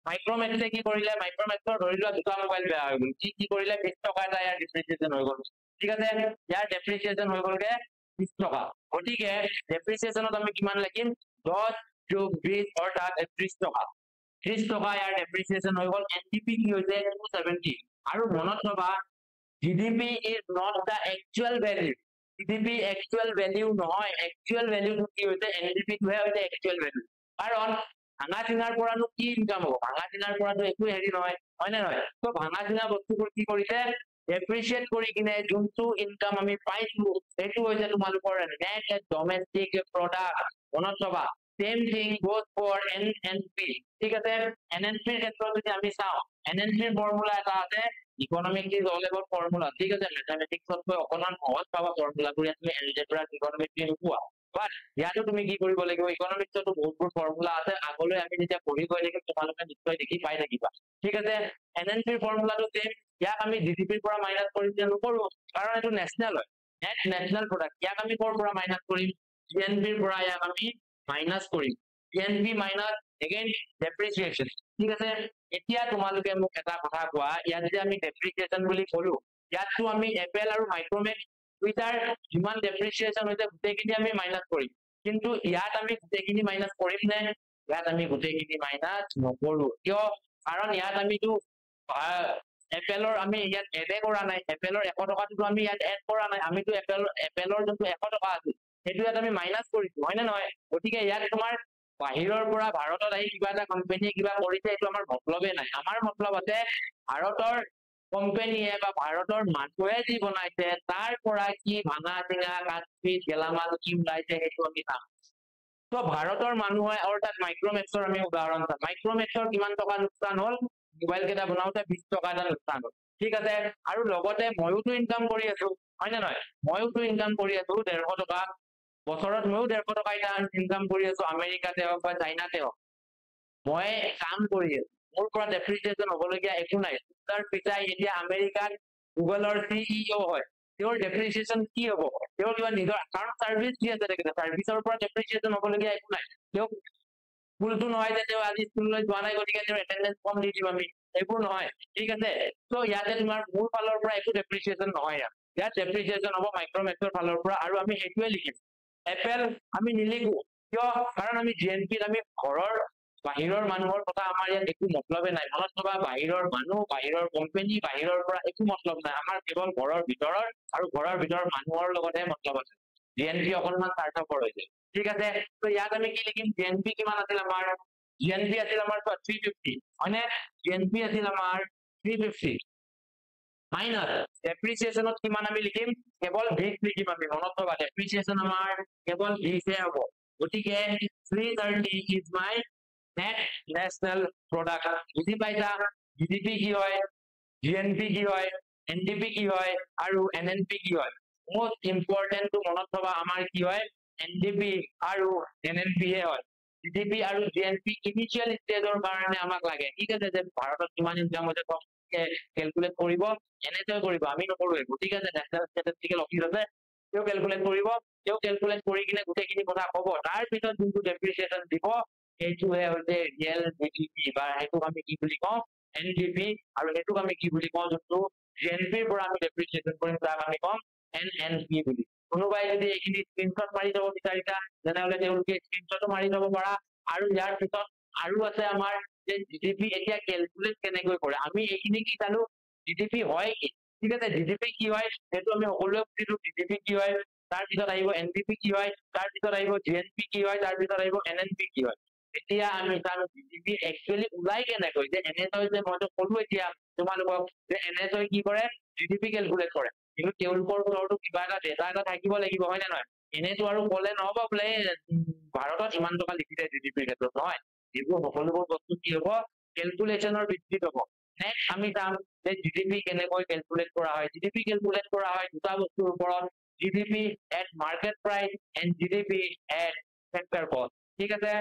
মাইক্ৰমেক্সে কি কৰিলে মাইক্ৰমেক্সৰ ধৰি লোৱা দুটা মোবাইল বেয়া হৈ গ'ল কি কৰিলে 20 টকা এটা ইয়াৰ ডেপ্ৰিচিয়েচন হৈ গ'ল ঠিক আছে ইয়াৰ ডেপ্ৰিচিয়েচন হৈ গ'লগে 20 টকা গতিকে ডেপ্ৰিচিয়েচনত আমি কিমান লিখিম 10 যোগ 20 অৰ্থাৎ 30 টকা 30 টকা ইয়াৰ ডেপ্ৰিচিয়েচন হৈ গ'ল এনডিপি কি হৈছে 270 আৰু মনত ৰবা GDP is not da actual value GDP actual value নহয় একচুয়াল ভ্যালুটো কি হৈছে এনডিপি টোহে হৈছে একচুয়াল ভ্যালু কাৰণ ভাঙা চিঙাৰ পৰানো কি ইনকাম হ'ব ভাঙা চিঙাৰ পৰাটো একো হেৰি নহয় হয় নে নহয় তো ভাঙা চিঙা বস্তুবোৰ কি কৰিছে ডেপ্ৰিচিয়েট কৰি কিনে যোনটো ইনকাম আমি পাইছো সেইটো হৈছে তোমালোকৰ নেট ডমেষ্টিক প্ৰডাক্ট মনত ৰবা same thing goes for NNP ঠিক আছে এনএনপিৰ ক্ষেত্ৰত যদি আমি চাওঁ এনএনপিৰ ফৰ্মুলা এটা আছে economic is all about formula ঠিক আছে মেথমেটিক্সতকৈ অকণমান সহজ পাবা ফৰ্মুলাবোৰ তুমি এলজেব্ৰা ইকোনমিক্স নোপোৱা বাট ইয়াতো তুমি কি কৰিব লাগিব ইকোনমিক্সতো বহুতবোৰ ফৰ্মুলা আছে আগলৈ আমি যেতিয়া পঢ়ি গৈ থাকিম তোমালোকে নিশ্চয় দেখি পাই থাকিবা ঠিক আছে এনএনপিৰ ফৰ্মুলাটো সেম ইয়াক আমি জিডিপিৰ পৰা মাইনাস কৰি দিয়া নকৰো কাৰণ এইটো নেশনাল হয় নেট নেশনাল প্ৰডাক্ট ইয়াক আমি ক'ৰ পৰা মাইনাস কৰিম জিএনপিৰ পৰা ইয়াক আমি মাইনাস কৰিম জিএনপি মাইনাস এগেইন ডেপ্ৰিচিয়েচন ঠিক আছে এতিয়া তোমালোকে মোক এটা কথা কোৱা ইয়াত যে আমি ডেপ্ৰিচিয়েচন বুলি কলো ইয়াতটো আমি এপল আৰু মাইক্ৰমেক্স দুইটাৰ যিমান ডেপ্ৰিচিয়েচন হৈছে গোটেইখিনি আমি মাইনাস কৰিম কিন্তু ইয়াত আমি গোটেইখিনি মাইনাস কৰিম নে ইয়াত আমি গোটেইখিনি মাইনাস নকৰো কিয় কাৰণ ইয়াত আমিটো এপেলৰ আমি ইয়াত এড কৰা নাই এপেলৰ 100 টকাটো আমি ইয়াত এড কৰা নাই আমিটো এপেলৰ যোনটো 100 টকা আছে সেইটো ইয়াত আমি মাইনাস কৰিছো হয় না নহয় গতিকে ইয়াত তোমাৰ বাহিৰৰ পৰা ভাৰতত আহি কিবা এটা কোম্পানীয়ে কিবা কৰিছে এইটো আমাৰ মতলবে নাই আমাৰ মতলব আছে ভাৰতৰ কোম্পানীয়ে বা ভাৰতৰ মানুহে যি বনাইছে তাৰ পৰা কি ভাঙা চিঙা কাটপিট গেলামাল কি ওলাইছে সেইটো আমি চাম তো ভাৰতৰ মানুহে অৰ্থাৎ মাইক্ৰমেক্সৰ আমি উদাহৰণ চাম মাইক্ৰমেক্সৰ কিমান টকা লোকচান হ'ল মোবাইল কেইটা বনাওতে 20 টকা এটা লোকচান হ'ল ঠিক আছে আৰু লগতে ময়োতো ইনকাম কৰি আছো হয় না নহয় ময়োতো ইনকাম কৰি আছো 150 টকা বছৰত ময়ো 150 টকা এটা ইনকাম কৰি আছো আমেৰিকাতে হওক বা চাইনাতে হওক মই কাম কৰি আছো মোৰ পৰা ডেপ্ৰিচিয়েচন হ'বলগীয়া একো নাই তাৰ পিছাই এতিয়া আমেৰিকাত গুগলৰ CEO হয় তেওঁৰ ডেপ্ৰিচিয়েচন কি হ'ব তেওঁৰ কিবা নিজৰ কাৰণ সাৰ্ভিস দি আছে তেখেতে সাৰ্ভিসৰ পৰা ডেপ্ৰিচিয়েচন হ'বলগীয়া একো নাই তেওঁ ফুলটো নহয় যে তেওঁ আজি স্কুললৈ যোৱা নাই গতিকে তেওঁৰ এটেন্ডেন্স কম দি দিম আমি এইবোৰ নহয় ঠিক আছে তো ইয়াতে তোমাৰ মোৰ ফালৰ পৰা একো ডেপ্ৰিচিয়েচন নহয় ইয়াত ডেপ্ৰিচিয়েচন হ'ব মাইক্ৰমেক্সৰ ফালৰ পৰা আৰু আমি সেইটোৱে লিখিম এপল আমি নিলিখো কিয় কাৰণ আমি জিএনপিত আমি ঘৰৰ বাহিৰৰ মানুহৰ কথা আমাৰ ইয়াত একো মতলবে নাই মনত থবা বাহিৰৰ মানুহ বাহিৰৰ কোম্পানী বাহিৰৰ পৰা একো মতলব নাই আমাৰ কেৱল ঘৰৰ ভিতৰৰ আৰু ঘৰৰ ভিতৰৰ মানুহৰ লগতহে মতলব আছে জিএনপি অকনমান স্বাৰ্থপৰ হৈছে ঠিক আছে তো ইয়াত আমি কি লিখিম জিএনপি কিমান আছিল আমাৰ জিএনপি আছিল আমাৰ 350 হয়নে জিএনপি আছিল আমাৰ 350 মাইনাস ডেপ্ৰিচিয়েচনত কিমান আমি লিখিম কেৱল 20 লিখিম আমি মনত থবা ডেপ্ৰিচিয়েচন আমাৰ কেৱল 20 হে হ'ব গতিকে 330 is my net national product বুজি পাইছা জিডিপি কি হয় জিএনপি কি হয় এনডিপি কি হয় আৰু এনএনপি কি হয় মোস্ট ইম্পৰ্টেন্ট টু মনত থবা আমাৰ কি হয় এনডিপি আৰু এনএনপি হে হয় জিডিপি আৰু জিএনপি ইনিশিয়াল ষ্টেজৰ কাৰণে আমাক লাগে ঠিক আছে যে ভাৰতত কিমান ইনকাম হৈছে ক্যালকুলেট কৰিব এনেকৈ কৰিব আমি নকৰো একো ঠিক আছে নেশনাল ষ্টেটিষ্টিকেল অফিচ আছে তেওঁ ক্যালকুলেট কৰিব তেওঁ ক্যালকুলেট কৰি কিনে গোটেইখিনি কথা ক'ব তাৰ পিছত যোনটো ডেপ্ৰিচিয়েচন দিব এইটোহে হৈছে ৰিয়েল জিডিপি বা এইটোক আমি কি বুলি কওঁ এনডিপি আৰু এইটোক আমি কি বুলি কওঁ যোনটো জিএনপিৰ পৰা আমি ডেপ্ৰিচিয়েচন কৰিম তাক আমি কম এনএনপি বুলি কোনোবাই যদি এইখিনি স্ক্ৰিনশ্বট মাৰি যাব বিচাৰিছা তেনেহ'লে তেওঁলোকে স্ক্ৰিনশ্বটো মাৰি যাব পাৰা আৰু ইয়াৰ পিছত আৰু আছে আমাৰ যে জিডিপি এতিয়া ক্যালকুলেট কেনেকৈ কৰে আমি এইখিনি কি জানো জিডিপি হয় কি ঠিক আছে জিডিপি কি হয় সেইটো আমি সকলোৱে বুজিলো জিডিপি কি হয় তাৰ পিছত আহিব এনডিপি কি হয় তাৰ পিছত আহিব জিএনপি কি হয় তাৰ পিছত আহিব এনএনপি কি হয় এতিয়া আমি তাৰ জিডিপি একচুয়ালি উলাই কেনেকৈ যে এনএসআই যে মইতো ক'লো এতিয়া তোমালোকক যে এনএসআই কি কৰে জিডিপি ক্যালকুলেট কৰে কিন্তু তেওঁলোকৰ ওচৰতো কিবা এটা ডেটা এটা থাকিব লাগিব হয় না নহয় এনেতো আৰু ক'লে নহব বোলে ভাৰতত ইমান টকা লিখিছে জিডিপিৰ ক্ষেত্ৰত নহয় এইবোৰ সকলোবোৰ বস্তু কি হ'ব ক্যালকুলেশনৰ ভিত্তিত হ'ব নেক্সট আমি চাম যে জিডিপি কেনেকৈ ক্যালকুলেট কৰা হয় জিডিপি ক্যালকুলেট কৰা হয় দুটা বস্তুৰ ওপৰত GDP at market price and GDP at factor কষ্ট ঠিক আছে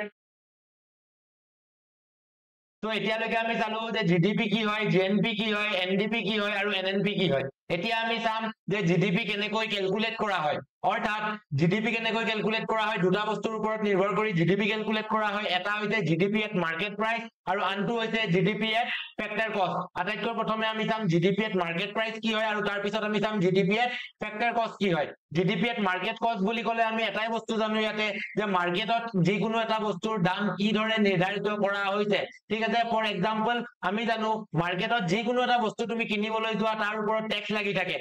তো এতিয়ালৈকে আমি চালো যে জিডিপি কি হয় জিএনপি কি হয় এনডিপি কি হয় আৰু এনএনপি কি হয় এতিয়া আমি চাম যে জিডিপি কেনেকৈ ক্যালকুলেট কৰা হয় অৰ্থাৎ জিডিপি কেনেকৈ ক্যালকুলেট কৰা হয় দুটা বস্তুৰ ওপৰত নিৰ্ভৰ কৰি জিডিপি ক্যালকুলেট কৰা হয় এটা হৈছে জিডিপি এট মাৰ্কেট প্ৰাইস আৰু আনটো হৈছে জিডিপি এট ফেক্টৰ কষ্ট আটাইতকৈ প্ৰথমে আমি চাম জিডিপি এট মাৰ্কেট প্ৰাইস কি হয় আৰু তাৰ পিছত আমি চাম জিডিপি এট ফেক্টৰ কষ্ট কি হয় জিডিপি এট মাৰ্কেট কষ্ট বুলি ক'লে আমি এটাই বস্তু জানো ইয়াতে যে মাৰ্কেটত যিকোনো এটা বস্তুৰ দাম কি ধৰে নিৰ্ধাৰিত কৰা হৈছে ঠিক আছে ফৰ এক্সাম্পল আমি জানো মাৰ্কেটত যিকোনো এটা বস্তু তুমি কিনিবলৈ যোৱা তাৰ ওপৰত ট্যাক্স লাগি থাকে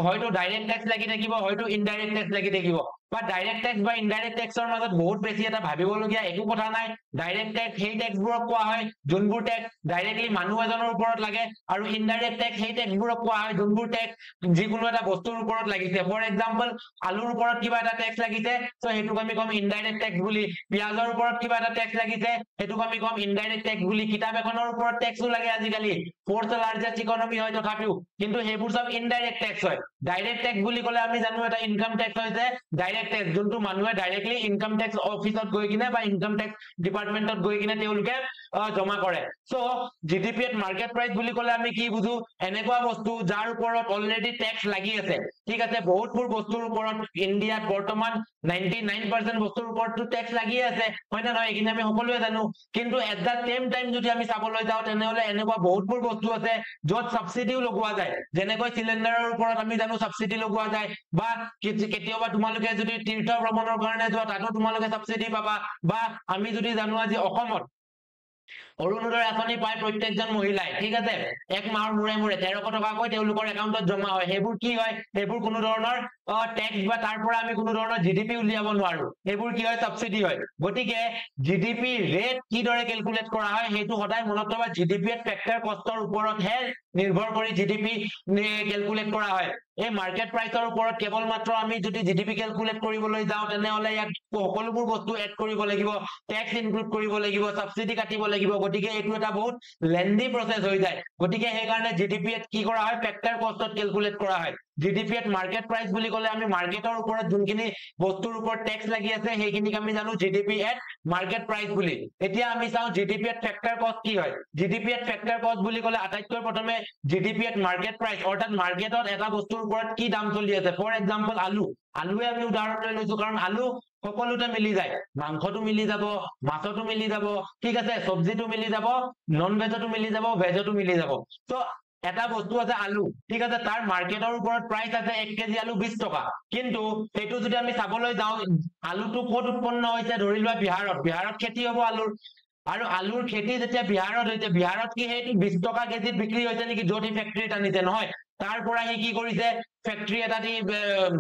হয়তো ডাইৰেক্ট ট্যাক্স লাগি থাকিব হয়তো ইনডাইৰেক্ট ট্যাক্স লাগি থাকিব বা ডাইৰেক্ট ট্যাক্স বা ইনডাইৰেক্ট ট্যাক্সৰ মাজত বহুত বেছি এটা ভাবিবলগীয়া একো কথা নাই ডাইৰেক্ট ট্যাক্স সেই ট্যাক্সবোৰক কোৱা হয় যোনবোৰ ট্যাক্স ডাইৰেক্টলি মানুহ এজনৰ ওপৰত লাগে আৰু ইনডাইৰেক্ট ট্যাক্স সেই ট্যাক্সবোৰক কোৱা হয় যোনবোৰ ট্যাক্স যিকোনো এটা বস্তুৰ ওপৰত লাগিছে ফৰ এক্সাম্পল আলুৰ ওপৰত কিবা এটা ট্যাক্স লাগিছে সো হেতুক আমি কম ইনডাইৰেক্ট ট্যাক্স বুলি পিয়াজৰ ওপৰত কিবা এটা ট্যাক্স লাগিছে হেতুক আমি কম ইনডাইৰেক্ট ট্যাক্স বুলি কিতাপ এখনৰ ওপৰত ট্যাক্সও লাগে আজিকালি ফোৰ্থ লাৰ্জেষ্ট ইকনমি হয় তথাপিও কিন্তু সেইবোৰ সব ইনডাইৰেক্ট ট্যাক্স হয় ডাইৰেক্ট ট্যাক্স বুলি ক'লে আমি জানো এটা ইনকাম ট্যাক্স হৈছে ডাইৰেক্ট ট্যাক্স যোনটো মানুহে ডাইৰেক্টলি ইনকাম ট্যাক্স অফিসত গৈ কিনে বা ইনকাম ট্যাক্স ডিপাৰ্টমেন্টত গৈ কিনে তেওঁলোকে জমা কৰে so GDP at market price বুলি ক'লে আমি কি বুঝো এনেকুৱা বস্তু যাৰ ওপৰত অলৰেডি ট্যাক্স লাগি আছে ঠিক আছে বহুতবোৰ বস্তুৰ ওপৰত ইন্ডিয়াত বৰ্তমান 99% বস্তুৰ ওপৰতো ট্যাক্স লাগি আছে হয় না নহয় এখিনি আমি সকলোৱে জানো কিন্তু এট দা সেম টাইম যদি আমি চাবলৈ যাওঁ তেনেহলে এনেকুৱা বহুতবোৰ বস্তু আছে য'ত সাবসিডিও লগোৱা যায় যেনেকৈ সিলিন্ডাৰৰ ওপৰত আমি জানো সাবসিডি লগোৱা যায় বা কেতিয়াবা তোমালোকে যদি তীৰ্থ ভ্ৰমণৰ কাৰণে যোৱা তাতো তোমালোকে সাবসিডি পাবা বা আমি যদি জানো আজি অসমত অৰুণোদয় আঁচনি পায় প্ৰত্যেকজন মহিলাই ঠিক আছে এক মাহৰ মূৰে মূৰে 1300 টকাকৈ তেওঁলোকৰ একাউণ্টত জমা হয় সেইবোৰ কি হয় সেইবোৰ কোনো ধৰণৰ ট্যাক্স বা তাৰ পৰা আমি কোনো ধৰণৰ জিডিপি উলিয়াব নোৱাৰো সেইবোৰ কি হয় সাবসিডি হয় গতিকে জিডিপি ৰেট কি দৰে ক্যালকুলেট কৰা হয় হেতু সদায় মনত ৰাখিবা জিডিপি এট ফেক্টৰ কষ্টৰ ওপৰতহে নিৰ্ভৰ কৰি জিডিপি ক্যালকুলেট কৰা হয় এই মাৰ্কেট প্ৰাইসৰ ওপৰত কেৱল মাত্ৰ আমি যদি জিডিপি ক্যালকুলেট কৰিবলৈ যাওঁ তেনেহলে ইয়াত সকলোবোৰ বস্তু এড কৰিব লাগিব ট্যাক্স ইনক্লুড কৰিব লাগিব সাবসিডি কাটিব লাগিব গটিকে এটো এটা বহুত লেন্দি প্ৰসেস হৈ যায় গটিকে হে কাৰণে জিডিপি কি কৰা হয় ফ্যাক্টৰ কষ্টত ক্যালকুলেট কৰা হয় জিডিপি এট মাৰ্কেট প্ৰাইস বুলি কলে আমি মাৰ্কেটৰ ওপৰত যোনখিনি বস্তুৰ ওপৰত ট্যাক্স লাগি আছে সেইখিনিক আমি জানো জিডিপি এট মাৰ্কেট প্ৰাইস বুলি এতিয়া আমি চাও জিডিপি এট ফ্যাক্টৰ কষ্ট কি হয় জিডিপি এট ফ্যাক্টৰ কষ্ট বুলি কলে আটাইতকৈ প্ৰথমে জিডিপি এট মাৰ্কেট প্ৰাইস অৰ্থাৎ মাৰ্কেটত এটা বস্তুৰ ওপৰত কি দাম চলি আছে ফৰ এক্সাম্পল আলু আলুৱে আমি উদাহৰণ লৈ লৈছো কাৰণ আলু সকলোতে মিলি যায় মাংসটো মিলি যাব মাছটো মিলি যাব ঠিক আছে সবজিটো মিলি যাব নন ভেজটো মিলি যাব ভেজটো মিলি যাব তো এটা বস্তু আছে আলু ঠিক আছে তাৰ মাৰ্কেটৰ ওপৰত প্রাইস আছে 1 কেজি আলু 20 টকা কিন্তু সেইটো যদি আমি চাবলৈ যাও আলুটো ক'ত উৎপন্ন হৈছে ধৰি লোৱা বিহাৰত খেতি হ'ব আলুৰ আৰু আলুৰ খেতি যেতিয়া বিহাৰত হৈছে বিহাৰত কি হেতু 20 টকা কেজিত বিক্ৰী হৈছে নেকি জটি ফ্যাক্টৰীত আনিছে নহয় তাৰ পৰা কি কৰিছে ফ্যাক্টৰী এটা দি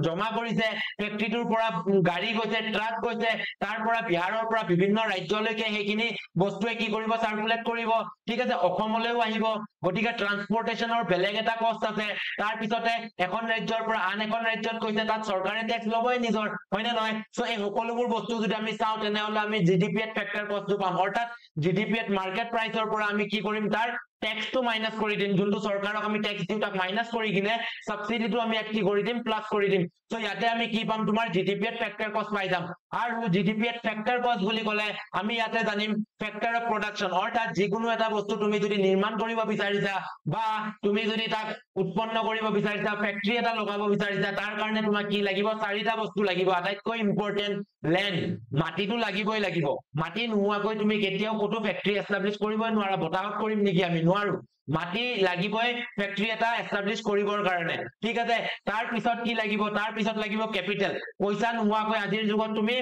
জমা কৰিছে ফ্যাক্টৰীটোৰ পৰা গাড়ী গৈছে ট্ৰাক গৈছে তাৰ পৰা বিহাৰৰ পৰা বিভিন্ন ৰাজ্যলৈকে হেখিনি বস্তুৱে কি কৰিব সাৰ্কুলেট কৰিব ঠিক আছে অসমলৈও আহিব গটিকে ট্ৰান্সপোৰ্টেশনৰ বেলেগ এটা কষ্ট আছে তাৰ পিছতে এখন ৰাজ্যৰ পৰা আন এখন ৰাজ্যত কৈছে তাত চৰকাৰে ট্যাক্স লবই নিজৰ হয়নে নহয় সো এই সকলোবোৰ বস্তু যদি আমি চাও তেনেহলে আমি জিডিপি এট ফ্যাক্টৰ কষ্টটো পাম অৰ্থাৎ জিডিপি এট মাৰ্কেট প্ৰাইসৰ পৰা আমি কি কৰিম তাৰ ট্যাক্স টু মাইনাস কৰি দিম যোনটো সৰকাৰক আমি ট্যাক্স দিউ তাক মাইনাস কৰি কিনে সাবসিডিটো আমি কি কৰি দিম প্লাস কৰি দিম সো ইয়াতে আমি কি পাম তোমাৰ জিডিপি এট ফ্যাক্টৰ কষ্ট পাই যাম আৰু জিডিপি এট ফ্যাক্টৰ কষ্ট বুলি কলে আমি ইয়াতে জানিম ফ্যাক্টৰ অফ প্ৰডাকশন অৰ্থাৎ যিকোনো এটা বস্তু তুমি যদি নিৰ্মাণ কৰিব বিচাৰিছা বা তুমি যদি তাক উৎপন্ন কৰিব বিচাৰিছা ফ্যাক্টৰী এটা লগাব বিচাৰিছা তাৰ কাৰণে তোমাক কি লাগিব চাৰিটা বস্তু লাগিব আটাইতকৈ ইম্পৰ্টেন্ট ল্যান্ড মাটিটো লাগিবই লাগিব মাটি নোহোৱাকৈ তুমি কেতিয়াও কতো ফ্যাক্টৰী এস্টাবলিশ কৰিবই নোৱাৰা বতাহত কৰিম নেকি আমি নোৱাৰো মাটি লাগিবই ফ্যাক্টৰী এটা এস্টাবলিশ কৰিবৰ কাৰণে ঠিক আছে তাৰ পিছত কি লাগিব তাৰ পিছত লাগিব ক্যাপিটাল পইচা নোহোৱাকৈ আজিৰ যুগত তুমি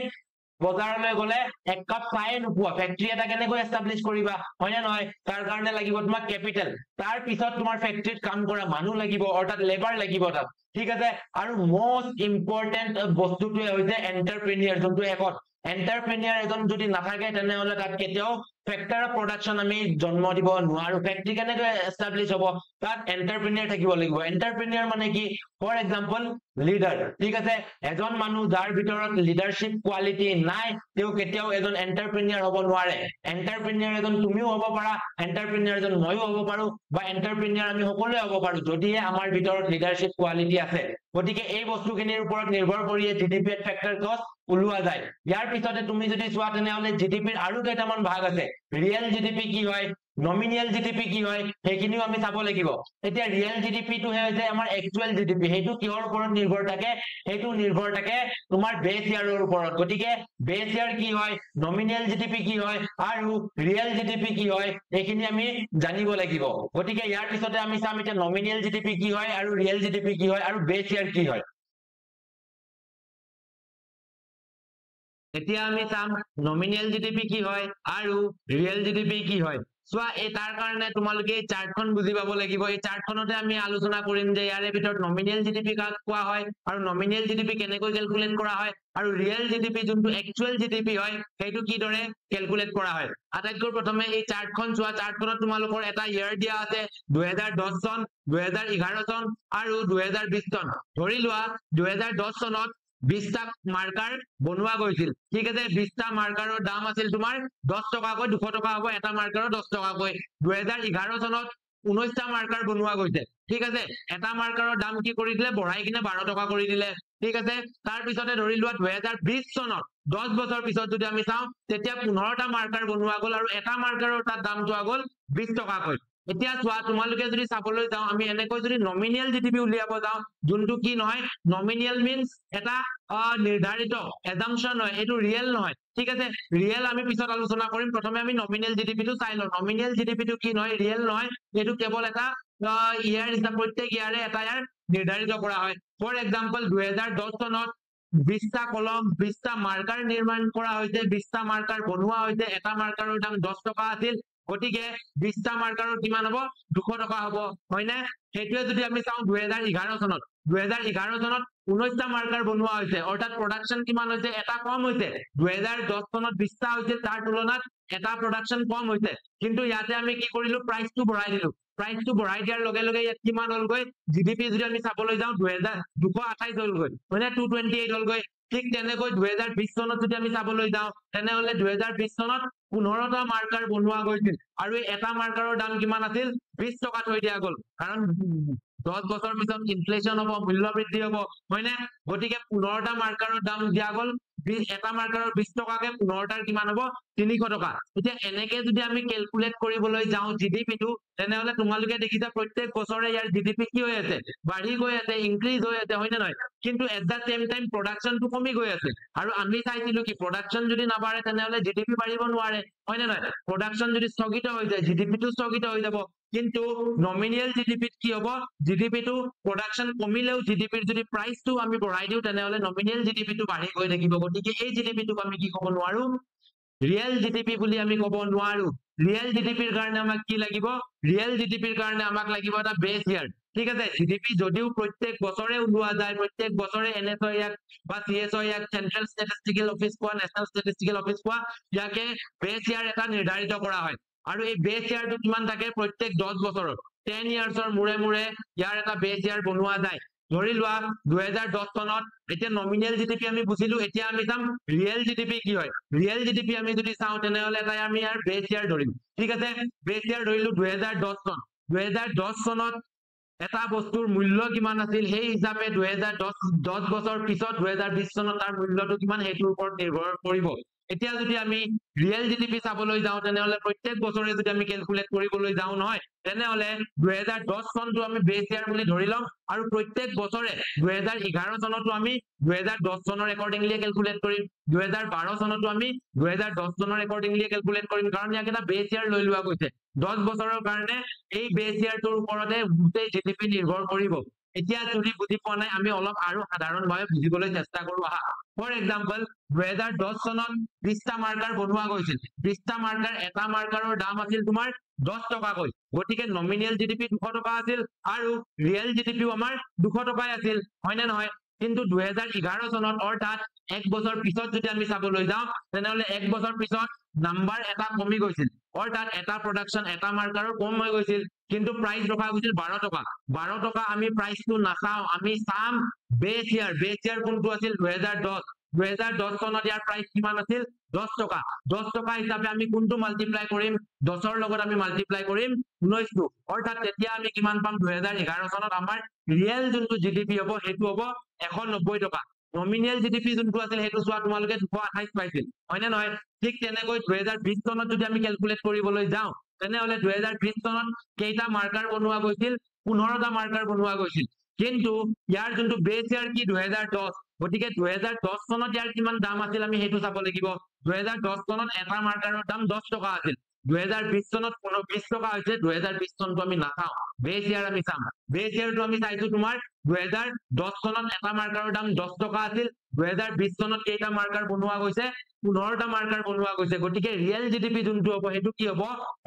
বজাৰলৈ গলে এক কাপ চাই নোপোৱা ফ্যাক্টৰী এটা কেনেকৈ এস্টাবলিশ কৰিবা হয়নে নহয় তাৰ কাৰণে লাগিব তোমাক ক্যাপিটাল তাৰ পিছত তোমাৰ ফ্যাক্টৰীত কাম কৰা মানুহ লাগিব অৰ্থাৎ লেবাৰ লাগিব তাত ঠিক আছে আৰু মোস্ট ইম্পৰ্টেন্ট বস্তুটোৱে হৈছে এন্টাৰপ্ৰেনিয়াৰ যোনটো একত এন্টাৰপ্ৰেনিয়াৰ এজন যদি নাথাকে তেনেহলে তাত কেতিয়াও ফ্যাক্টৰ অফ প্ৰডাকশন আমি জন্ম দিব নোৱাৰো ফ্যাক্টৰী কেনেকৈ এস্টাবলিশ হ'ব তাত এন্টাৰপ্ৰেনিয়াৰ থাকিব লাগিব এন্টাৰপ্ৰেনিয়াৰ মানে কি ফৰ এক্সাম্পল লিডাৰ ঠিক আছে এজন মানুহ যাৰ ভিতৰত লিডাৰশিপ কোৱালিটি নাই তেও কেতিয়াও এজন এন্টাৰপ্ৰেনিয়াৰ হ'ব নোৱাৰে এন্টাৰপ্ৰেনিয়াৰ এজন তুমিও হ'ব পাৰা এন্টাৰপ্ৰেনিয়াৰ এজন মইও হ'ব পাৰো বা এন্টাৰপ্ৰেনিয়াৰ আমি সকলোৱে হ'ব পাৰো যদিহে আমাৰ ভিতৰত লিডাৰশিপ কোৱালিটি আছে গতিকে এই বস্তুখিনিৰ ওপৰত নিৰ্ভৰ কৰি জিডিপি এট ফ্যাক্টৰ কষ্ট উলুৱা যায় ইয়াৰ পিছতে তুমি যদি চোৱা তেনেহলে জিডিপিৰ আৰু কেইটামান ভাগ আছে ৰিয়েল জিডিপি কি হয় নমিনিয়েল জিডিপি কি হয় সেইখিনিও আমি চাব লাগিব এতিয়া ৰিয়েল জিডিপি টো হৈছে আমাৰ একচুয়াল জিডিপি হেতু কিহৰ ওপৰত নিৰ্ভৰ থাকে হেতু নিৰ্ভৰ থাকে তোমাৰ বেস ইয়াৰৰ ওপৰত গটিকে বেস ইয়াৰ কি হয় নমিনিয়েল জিডিপি কি হয় আৰু ৰিয়েল জিডিপি কি হয় এইখিনি আমি জানিব লাগিব গটিকে ইয়াৰ পিছতে আমি চাম এতিয়া নমিনিয়েল জিডিপি কি হয় আৰু ৰিয়েল জিডিপি কি হয় আৰু বেস ইয়াৰ কি হয় এতিয়া আমি চাম নমিনিয়েল জিডিপি কি হয় আৰু ৰিয়েল জিডিপি কি হয় সোয়া এই তাৰ কাৰণে তোমালোকে চাৰ্টখন বুজি পাব লাগিব এই চাৰ্টখনতে আমি আলোচনা কৰিম যে ইয়াৰে ভিতৰত নমিনিয়েল জিডিপি কাক কোৱা হয় আৰু নমিনিয়েল জিডিপি কেনেকৈ ক্যালকুলেট কৰা হয় আৰু ৰিয়েল জিডিপি যোনটো একচুয়াল জিডিপি হয় সেইটো কি দৰে ক্যালকুলেট কৰা হয় আটাইতকৈ প্ৰথমে এই চাৰ্টখন চোৱা চাৰ্টখনত তোমালোকৰ এটা ইয়াৰ দিয়া আছে 2010 চন 2011 চন আৰু 2020 চন ধৰি লোৱা 2010 চনত 20টা মাৰ্কাৰ বনোৱা গৈছিল ঠিক আছে 20টা মাৰ্কাৰৰ দাম আছিল তোমাৰ 10 টকাকৈ 200 টকা হ'ব এটা মাৰ্কাৰৰ 10 টকাকৈ 2011 চনত 19টা মাৰ্কাৰ বনোৱা গৈছে ঠিক আছে এটা মাৰ্কাৰৰ দাম কি কৰি দিলে বঢ়াই কিনে 12 টকা কৰি দিলে ঠিক আছে তাৰ পিছতে ধৰি লোৱা 2020 চনত 10 বছৰ পিছত যদি আমি চাও তেতিয়া 15টা মাৰ্কাৰ বনোৱা গল আৰু এটা মাৰ্কাৰৰ তাত দাম যোৱা গল 20 টকাকৈ এতিয়া চোৱা তোমালোকে যদি চাবলৈ যাও আমি এনেকৈ যদি নমিনিয়েল জিডিপি উলিয়াব যাও যোনটো কি নহয় নমিনিয়েল মিন্স এটা নিৰ্ধাৰিত এজাম্পশন হয় এটো ৰিয়েল নহয় ঠিক আছে ৰিয়েল আমি পিছত আলোচনা কৰিম প্ৰথমে আমি নমিনিয়েল জিডিপি টো চাই লও নমিনিয়েল জিডিপি টো কি নহয় ৰিয়েল নহয় এটো কেৱল এটা ইয়াৰ হিচাপ প্ৰত্যেক ইয়াৰে এটা ইয়াৰ নিৰ্ধাৰিত কৰা হয় ফৰ এক্সাম্পল 2010 চনত 20টা কলম 20টা মাৰ্কাৰ নিৰ্মাণ কৰা হৈছে 20টা মাৰ্কাৰ বনোৱা হৈছে এটা মাৰ্কাৰৰ দাম 10 টকা আছিল গটিকে 20টা মাৰ্কাৰৰ কিমান হ'ব 200 টকা হ'ব হয়নে হেতুৱে যদি আমি চাও 2011 চনত 19টা মাৰ্কাৰ বনোৱা হৈছে অৰ্থাৎ প্ৰডাকশন কিমান হৈছে এটা কম হৈছে 2010 চনত 20টা হৈছে তাৰ তুলনাত এটা প্ৰডাকশন কম হৈছে কিন্তু ইয়াতে আমি কি কৰিলো প্ৰাইসটো বঢ়াই দিলো প্ৰাইসটো বঢ়াই দিয়াৰ লগে লগে ইয়াত কিমান হলগৈ জিডিপি যদি আমি চাবলৈ যাও 228 হলগৈ মানে 228 হলগৈ ঠিক তেনেকৈ 2020 চনত যদি আমি চাবলৈ যাওঁ তেনেহলে 2020 চনত 15টা মাৰ্কাৰ বনোৱা গৈছিল আৰু এটা মাৰ্কাৰৰ দাম কিমান আছিল 20 টকা থৈ দিয়া গ'ল কাৰণ 10 বছৰ পিছত ইনফ্লেশ্যন হ'ব মূল্য বৃদ্ধি হ'ব হয়নে গতিকে 15টা মাৰ্কাৰৰ দাম দিয়া গ'ল এটা মাৰ্কাৰৰ 20 টকাকে 15টাৰ কিমান হ'ব 300 টকা এতিয়া এনেকে যদি আমি ক্যালকুলেট কৰিবলৈ যাওঁ জিডিপি টো তেনেহলে তোমালোকে দেখিছা প্ৰত্যেক বছৰে ইয়াৰ জিডিপি কি হৈ আছে বাঢ়ি গৈ আছে ইনক্ৰিজ হৈ আছে হয়নে নহয় কিন্তু at da same time production টো কমি গৈ আছে আৰু আমি চাইছিলো কি প্ৰডাকশন যদি নাবাঢ়ে তেনেহলে জিডিপি বাঢ়িব নোৱাৰে হয়নে নহয় প্ৰডাকশন যদি স্থগিত হৈ যায় জিডিপি টো স্থগিত হৈ যাব কিন্তু নমিনেল জিডিপিত কি হ'ব জিডিপি টো প্ৰডাকশন কমিলেও জিডিপিৰ যদি প্ৰাইস টো আমি বঢ়াই দিও তেনেহলে নমিনেল জিডিপি টো বাঢ়ি গৈ থাকিব গতিকে এই জিডিপি টোক আমি কি ক'ব নোৱাৰো ৰিয়েল জিডিপি বুলি আমি ক'ব নোৱাৰো ৰিয়েল জিডিপিৰ কাৰণে আমাক কি লাগিব ৰিয়েল জিডিপিৰ কাৰণে আমাক লাগিব এটা বেস ইয়াৰ ঠিক আছে জিডিপি যদিও প্ৰত্যেক বছৰে ওলোৱা যায় প্ৰত্যেক বছৰে এনএসঅ ইয়াক বা সিএসঅ ইয়াক সেন্ট্ৰাল স্ট্যাটিস্টিক্যাল অফিস কোৱা নেশনাল স্ট্যাটিস্টিক্যাল অফিস কোৱা ইয়াকে বেস ইয়াৰ এটা নিৰ্ধাৰিত কৰা হয় আৰু এই বেস ইয়াৰটো কিমান থাকে প্ৰত্যেক 10 বছৰৰ 10 ইয়াৰ্ছৰ মুৰে মুৰে ইয়াৰ এটা বেস ইয়াৰ বনোৱা যায় ধৰি লোৱা 2010 চনত এতিয়া নমিনেল জিডিপি আমি বুজিলো এতিয়া আমি চাম ৰিয়েল জিডিপি কি হয় ৰিয়েল জিডিপি আমি যদি চাও তেনেহলে এটা আমি ইয়াৰ বেস ইয়াৰ ধৰিম ঠিক আছে বেস ইয়াৰ ধৰিলো 2010 চন 2010 চনত এটা বস্তুৰ মূল্য কিমান আছিল সেই হিচাপে 2010 বছৰ পিছত 2020 চনত তাৰ মূল্যটো কিমান হেতুৰ ওপৰত নিৰ্ভৰ কৰিব এতিয়া যদি আমি ৰিয়েল জিডিপি চাবলৈ যাওঁ তেনেহলে প্ৰত্যেক বছৰে যদি আমি ক্যালকুলেট কৰিবলৈ যাওঁ নহয় তেনেহলে 2010 চনটো আমি বেস ইয়াৰ বুলি ধৰি লম আৰু প্ৰত্যেক বছৰে 2011 চনটো আমি 2010 চনৰ একৰ্ডিংলি ক্যালকুলেট কৰিম 2012 চনটো আমি 2010 চনৰ একৰ্ডিংলি ক্যালকুলেট কৰিম কাৰণ ইয়াক এটা বেস ইয়াৰ লৈ লোৱা গৈছে 10 বছৰৰ কাৰণে এই বেস ইয়াৰটোৰ ওপৰতে গোটেই জিডিপি নিৰ্ভৰ কৰিব এতিয়া যদি বুজি পোৱা নাই আমি অলপ আৰু সাধাৰণভাৱে বুজিবলৈ চেষ্টা কৰো আহা ফৰ এক্সাম্পল 2010 চনত 20টা মাৰ্কাৰ বনোৱা গৈছিল 20টা মাৰ্কাৰ এটা মাৰ্কাৰৰ দাম আছিল তোমাৰ 10 টকাকৈ গতিকে নমিনেল জিডিপি 200 টকা আছিল আৰু ৰিয়েল জিডিপিও আমাৰ 200 টকাই আছিল হয়নে নহয় কিন্তু 2011 চনত অৰ্থাৎ এক বছৰ পিছত যদি আমি চাবলৈ যাওঁ তেনেহলে এক বছৰ পিছত নাম্বাৰ এটা কমি গৈছিল অৰ্থাৎ এটা প্ৰডাকশন এটা মাৰ্কাৰৰ কম হৈ গৈছিল কিন্তু প্ৰাইস ৰখা গৈছিল 12 টকা আমি প্ৰাইসটো নাচাও আমি চাম বেস ইয়াৰ কোনটো আছিল 2010 চনত ইয়াৰ প্ৰাইস কিমান আছিল 10 টকা হিচাপে আমি কোনটো মাল্টিপ্লাই কৰিম 10ৰ লগত আমি মাল্টিপ্লাই কৰিম 19 অৰ্থাৎ তেতিয়া আমি কিমান পাম 2011 চনত আমাৰ ৰিয়েল যোনটো জিডিপি হ'ব হেতু হ'ব 190 টকা নমিনেল জিডিপি যোনটো আছিল হেতু চোৱা তোমালোকে 228 পাইছিল হয়নে নহয় ঠিক তেনেকৈ 2020 চনত যদি আমি ক্যালকুলেট কৰিবলৈ যাওঁ তেনেহলে 2020 চনত কেইটা মাৰ্কাৰ বনোৱা গৈছিল 15টা মাৰ্কাৰ বনোৱা গৈছিল কিন্তু ইয়াৰ যোনটো বেস ইয়াৰ কি 2010 গতিকে 2010 চনত ইয়াৰ কিমান দাম আছিল আমি হেতু চাব লাগিব 2010 চনত এটা মাৰ্কাৰৰ দাম 10 টকা আছিল 2020 চনত 20 টকা হৈছে 2020 চনটো আমি নাচাও বেস ইয়াৰ আমি চাম বেস ইয়াৰটো আমি চাইছো তোমাৰ 2010 চনত এটা মাৰ্কাৰৰ দাম 10 টকা আছিল 2020 চনত কেইটা মাৰ্কাৰ বনোৱা গৈছে 15টা মাৰ্কাৰ বনোৱা গৈছে গতিকে ৰিয়েল জিডিপি যোনটো হ'ব হেতু কি হ'ব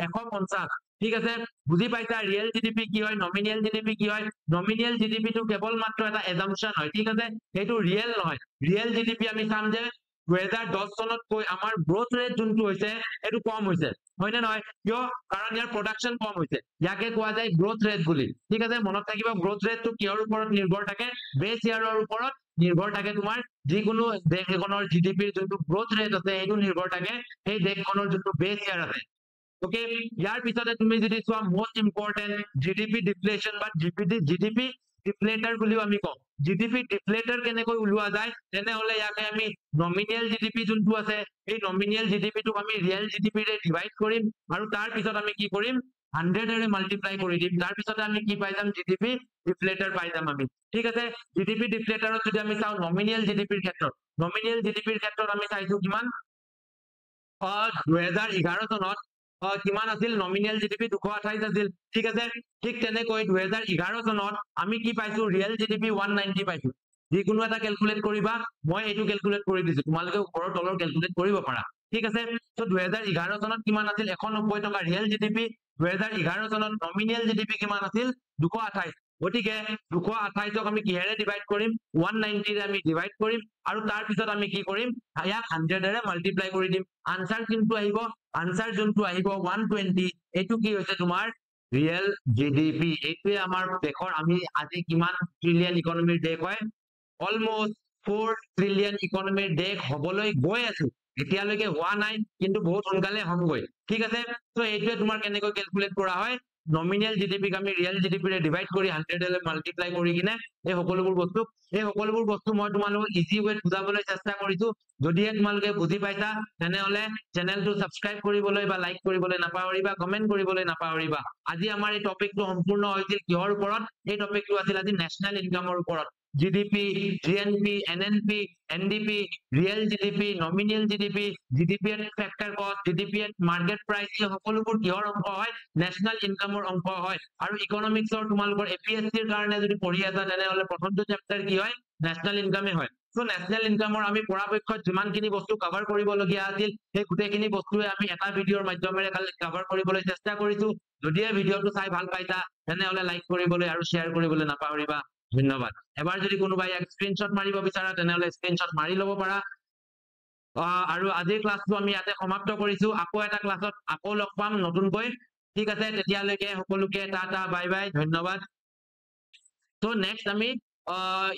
150 ঠিক আছে বুজি পাইছা ৰিয়েল জিডিপি কি হয় নমিনেল জিডিপি কি হয় নমিনেল জিডিপি টো কেৱল মাত্ৰ এটা এজাম্পশন হয় ঠিক আছে হেতু ৰিয়েল নহয় ৰিয়েল জিডিপি আমি চাম যে 2010 চনত কৈ আমাৰ গ্ৰোথ ৰেট যোনটো হৈছে এটো কম হৈছে হয়নে নহয় কিয় কাৰণ ইয়াৰ প্ৰডাকশন কম হৈছে ইয়াকে কোৱা যায় গ্ৰোথ ৰেট বুলি ঠিক আছে মনত থাকিব গ্ৰোথ ৰেটটো কিহৰ ওপৰত নিৰ্ভৰ থাকে বেস ইয়াৰৰ ওপৰত নিৰ্ভৰ থাকে তোমাৰ যিকোনো দেশ এখনৰ জিডিপিৰ যোনটো গ্ৰোথ ৰেট আছে এটো নিৰ্ভৰ থাকে সেই দেশখনৰ যোনটো বেস ইয়াৰ আছে ওকে ইয়াৰ পিছতে তুমি যদি চোৱা মোস্ট ইম্পৰ্টেন্ট জিডিপি ডিফ্লেশন বা জিডিপি ডিফ্লেটৰ বুলিও আমি কওঁ জিডিপি ডিফ্লেটৰ কেনেকৈ ওলোৱা যায় তেনেহলে ইয়াকে আমি নমিনেল জিডিপি যোনটো আছে এই নমিনেল জিডিপি টোক আমি ৰিয়েল জিডিপি ৰে ডিভাইড কৰিম আৰু তাৰ পিছত আমি কি কৰিম 100 ৰে মাল্টিপ্লাই কৰি দিম তাৰ পিছতে আমি কি পাই যাম জিডিপি ডিফ্লেটৰ পাই যাম আমি ঠিক আছে জিডিপি ডিফ্লেটৰত যদি আমি চাও নমিনেল জিডিপিৰ ক্ষেত্ৰত আমি চাইছো কিমান 2011 চনত কিমান আছিল নমিনেল জিডিপি 228 আছিল ঠিক আছে ঠিক তেনেকৈ 2011 চনত আমি কি পাইছো ৰিয়েল জিডিপি 190 পাইছো যিকোনো এটা ক্যালকুলেট কৰিবা মই এটো ক্যালকুলেট কৰি দিছো তোমালোকে ওপৰৰ তলৰ ক্যালকুলেট কৰিব পাৰা ঠিক আছে সো 2011 চনত কিমান আছিল 190 টকা ৰিয়েল জিডিপি 2011 চনত নমিনেল জিডিপি কিমান আছিল 228 গতিকে 228ক আমি কিহেৰে ডিভাইড কৰিম 190 ৰে আমি ডিভাইড কৰিম আৰু তাৰ পিছত আমি কি কৰিম ইয়াক 100 ৰে মাল্টিপ্লাই কৰি দিম আনসাৰ কিন্তু আহিব আনসাৰ যোনটো আহিব 120 এটো কি হৈছে তোমাৰ ৰিয়েল জিডিপি এটোৱে আমাৰ দেশৰ আমি আজি কিমান ট্ৰিলিয়ন ইকনমিৰ দেশ হয় অলমোস্ট 4 ট্ৰিলিয়ন ইকনমিৰ দেশ হবলৈ গৈ আছো এতিয়ালৈকে হোৱা নাই কিন্তু বহুত সোনকালে হ'মগৈ ঠিক আছে তো এইটোৱে তোমাৰ কেনেকৈ ক্যালকুলেট কৰা হয় নমিনেল জিডিপি আমি ৰিয়েল জিডিপি ৰে ডিভাইড কৰি 100 ৰে মাল্টিপ্লাই কৰি কিনে এই সকলোবোৰ বস্তু মই তোমালোকক ইজি ওয়েত বুজাবলৈ চেষ্টা কৰিছো যদিহে তোমালোকে বুজি পাইছা তেনেহলে চেনেলটো সাবস্ক্ৰাইব কৰিবলৈ বা লাইক কৰিবলৈ নাপাহৰিবা কমেন্ট কৰিবলৈ নাপাহৰিবা আজি আমাৰ এই টপিকটো সম্পূৰ্ণ হৈছিল কিহৰ ওপৰত এই টপিকটো আছিল আজি নেশনাল ইনকামৰ ওপৰত GDP, GNP, NNP, NDP, real GDP, nominal GDP, GDP at factor cost, GDP at market price এই সকলোবোৰ কিহৰ অংশ হয় national income ৰ অংশ হয় আৰু economics ৰ তোমালোকৰ APSC ৰ কাৰণে যদি পঢ়ি আছা তেনেহলে প্ৰথমটো চেপ্টাৰ কি হয় national income হয় সো national income ৰ আমি পৰাপক্ষত যিমানখিনি বস্তু কভাৰ কৰিবলগীয়া আছিল সেই গোটেইখিনি বস্তুৱে আমি এটা ভিডিওৰ মাধ্যমেৰে কভাৰ কৰিবলৈ চেষ্টা কৰিছো যদিহে ভিডিওটো চাই ভাল পাইছা তেনেহলে লাইক কৰিবলৈ আৰু শেয়াৰ কৰিবলৈ নাপাহৰিবা ধন্যবাদ এবাৰ যদি কোনোবাই এক স্ক্ৰিনশ্বট মাৰিব বিচাৰা তেনেহলে স্ক্ৰিনশ্বট মাৰি লব পাৰা আৰু আজিৰ ক্লাসটো আমি ইয়াতে সমাপ্ত কৰিছো আকৌ এটা ক্লাসত আকৌ লগ পাম নতুনকৈ ঠিক আছে তেতিয়ালৈকে সকলোকে টাটা বাই বাই ধন্যবাদ তো নেক্সট আমি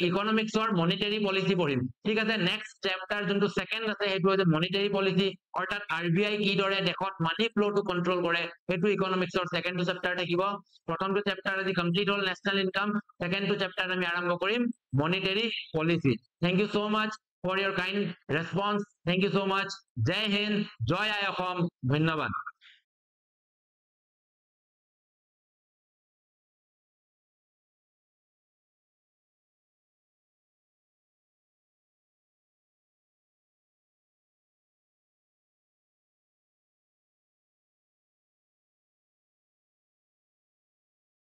ইকনমিক্সৰ মনিটাৰী পলিসি পঢ়িম ঠিক আছে নেক্সট চেপ্টাৰ যোনটো সেকেন্ড আছে হেতু হৈছে মনিটাৰী পলিসি অৰ্থাৎ RBI কি দৰে দেখত মানি ফ্লোটো কন্ট্ৰোল কৰে হেতু ইকনমিক্সৰ সেকেন্ডটো চেপ্টাৰ থাকিব প্ৰথমটো চেপ্টাৰ আজি কমপ্লিট হল নেশনাল ইনকাম সেকেন্ডটো চেপ্টাৰ আমি আৰম্ভ কৰিম monetary policy thank you so much for your kind response thank you so much জয় হিন্দ জয় আই অসম ধন্যবাদ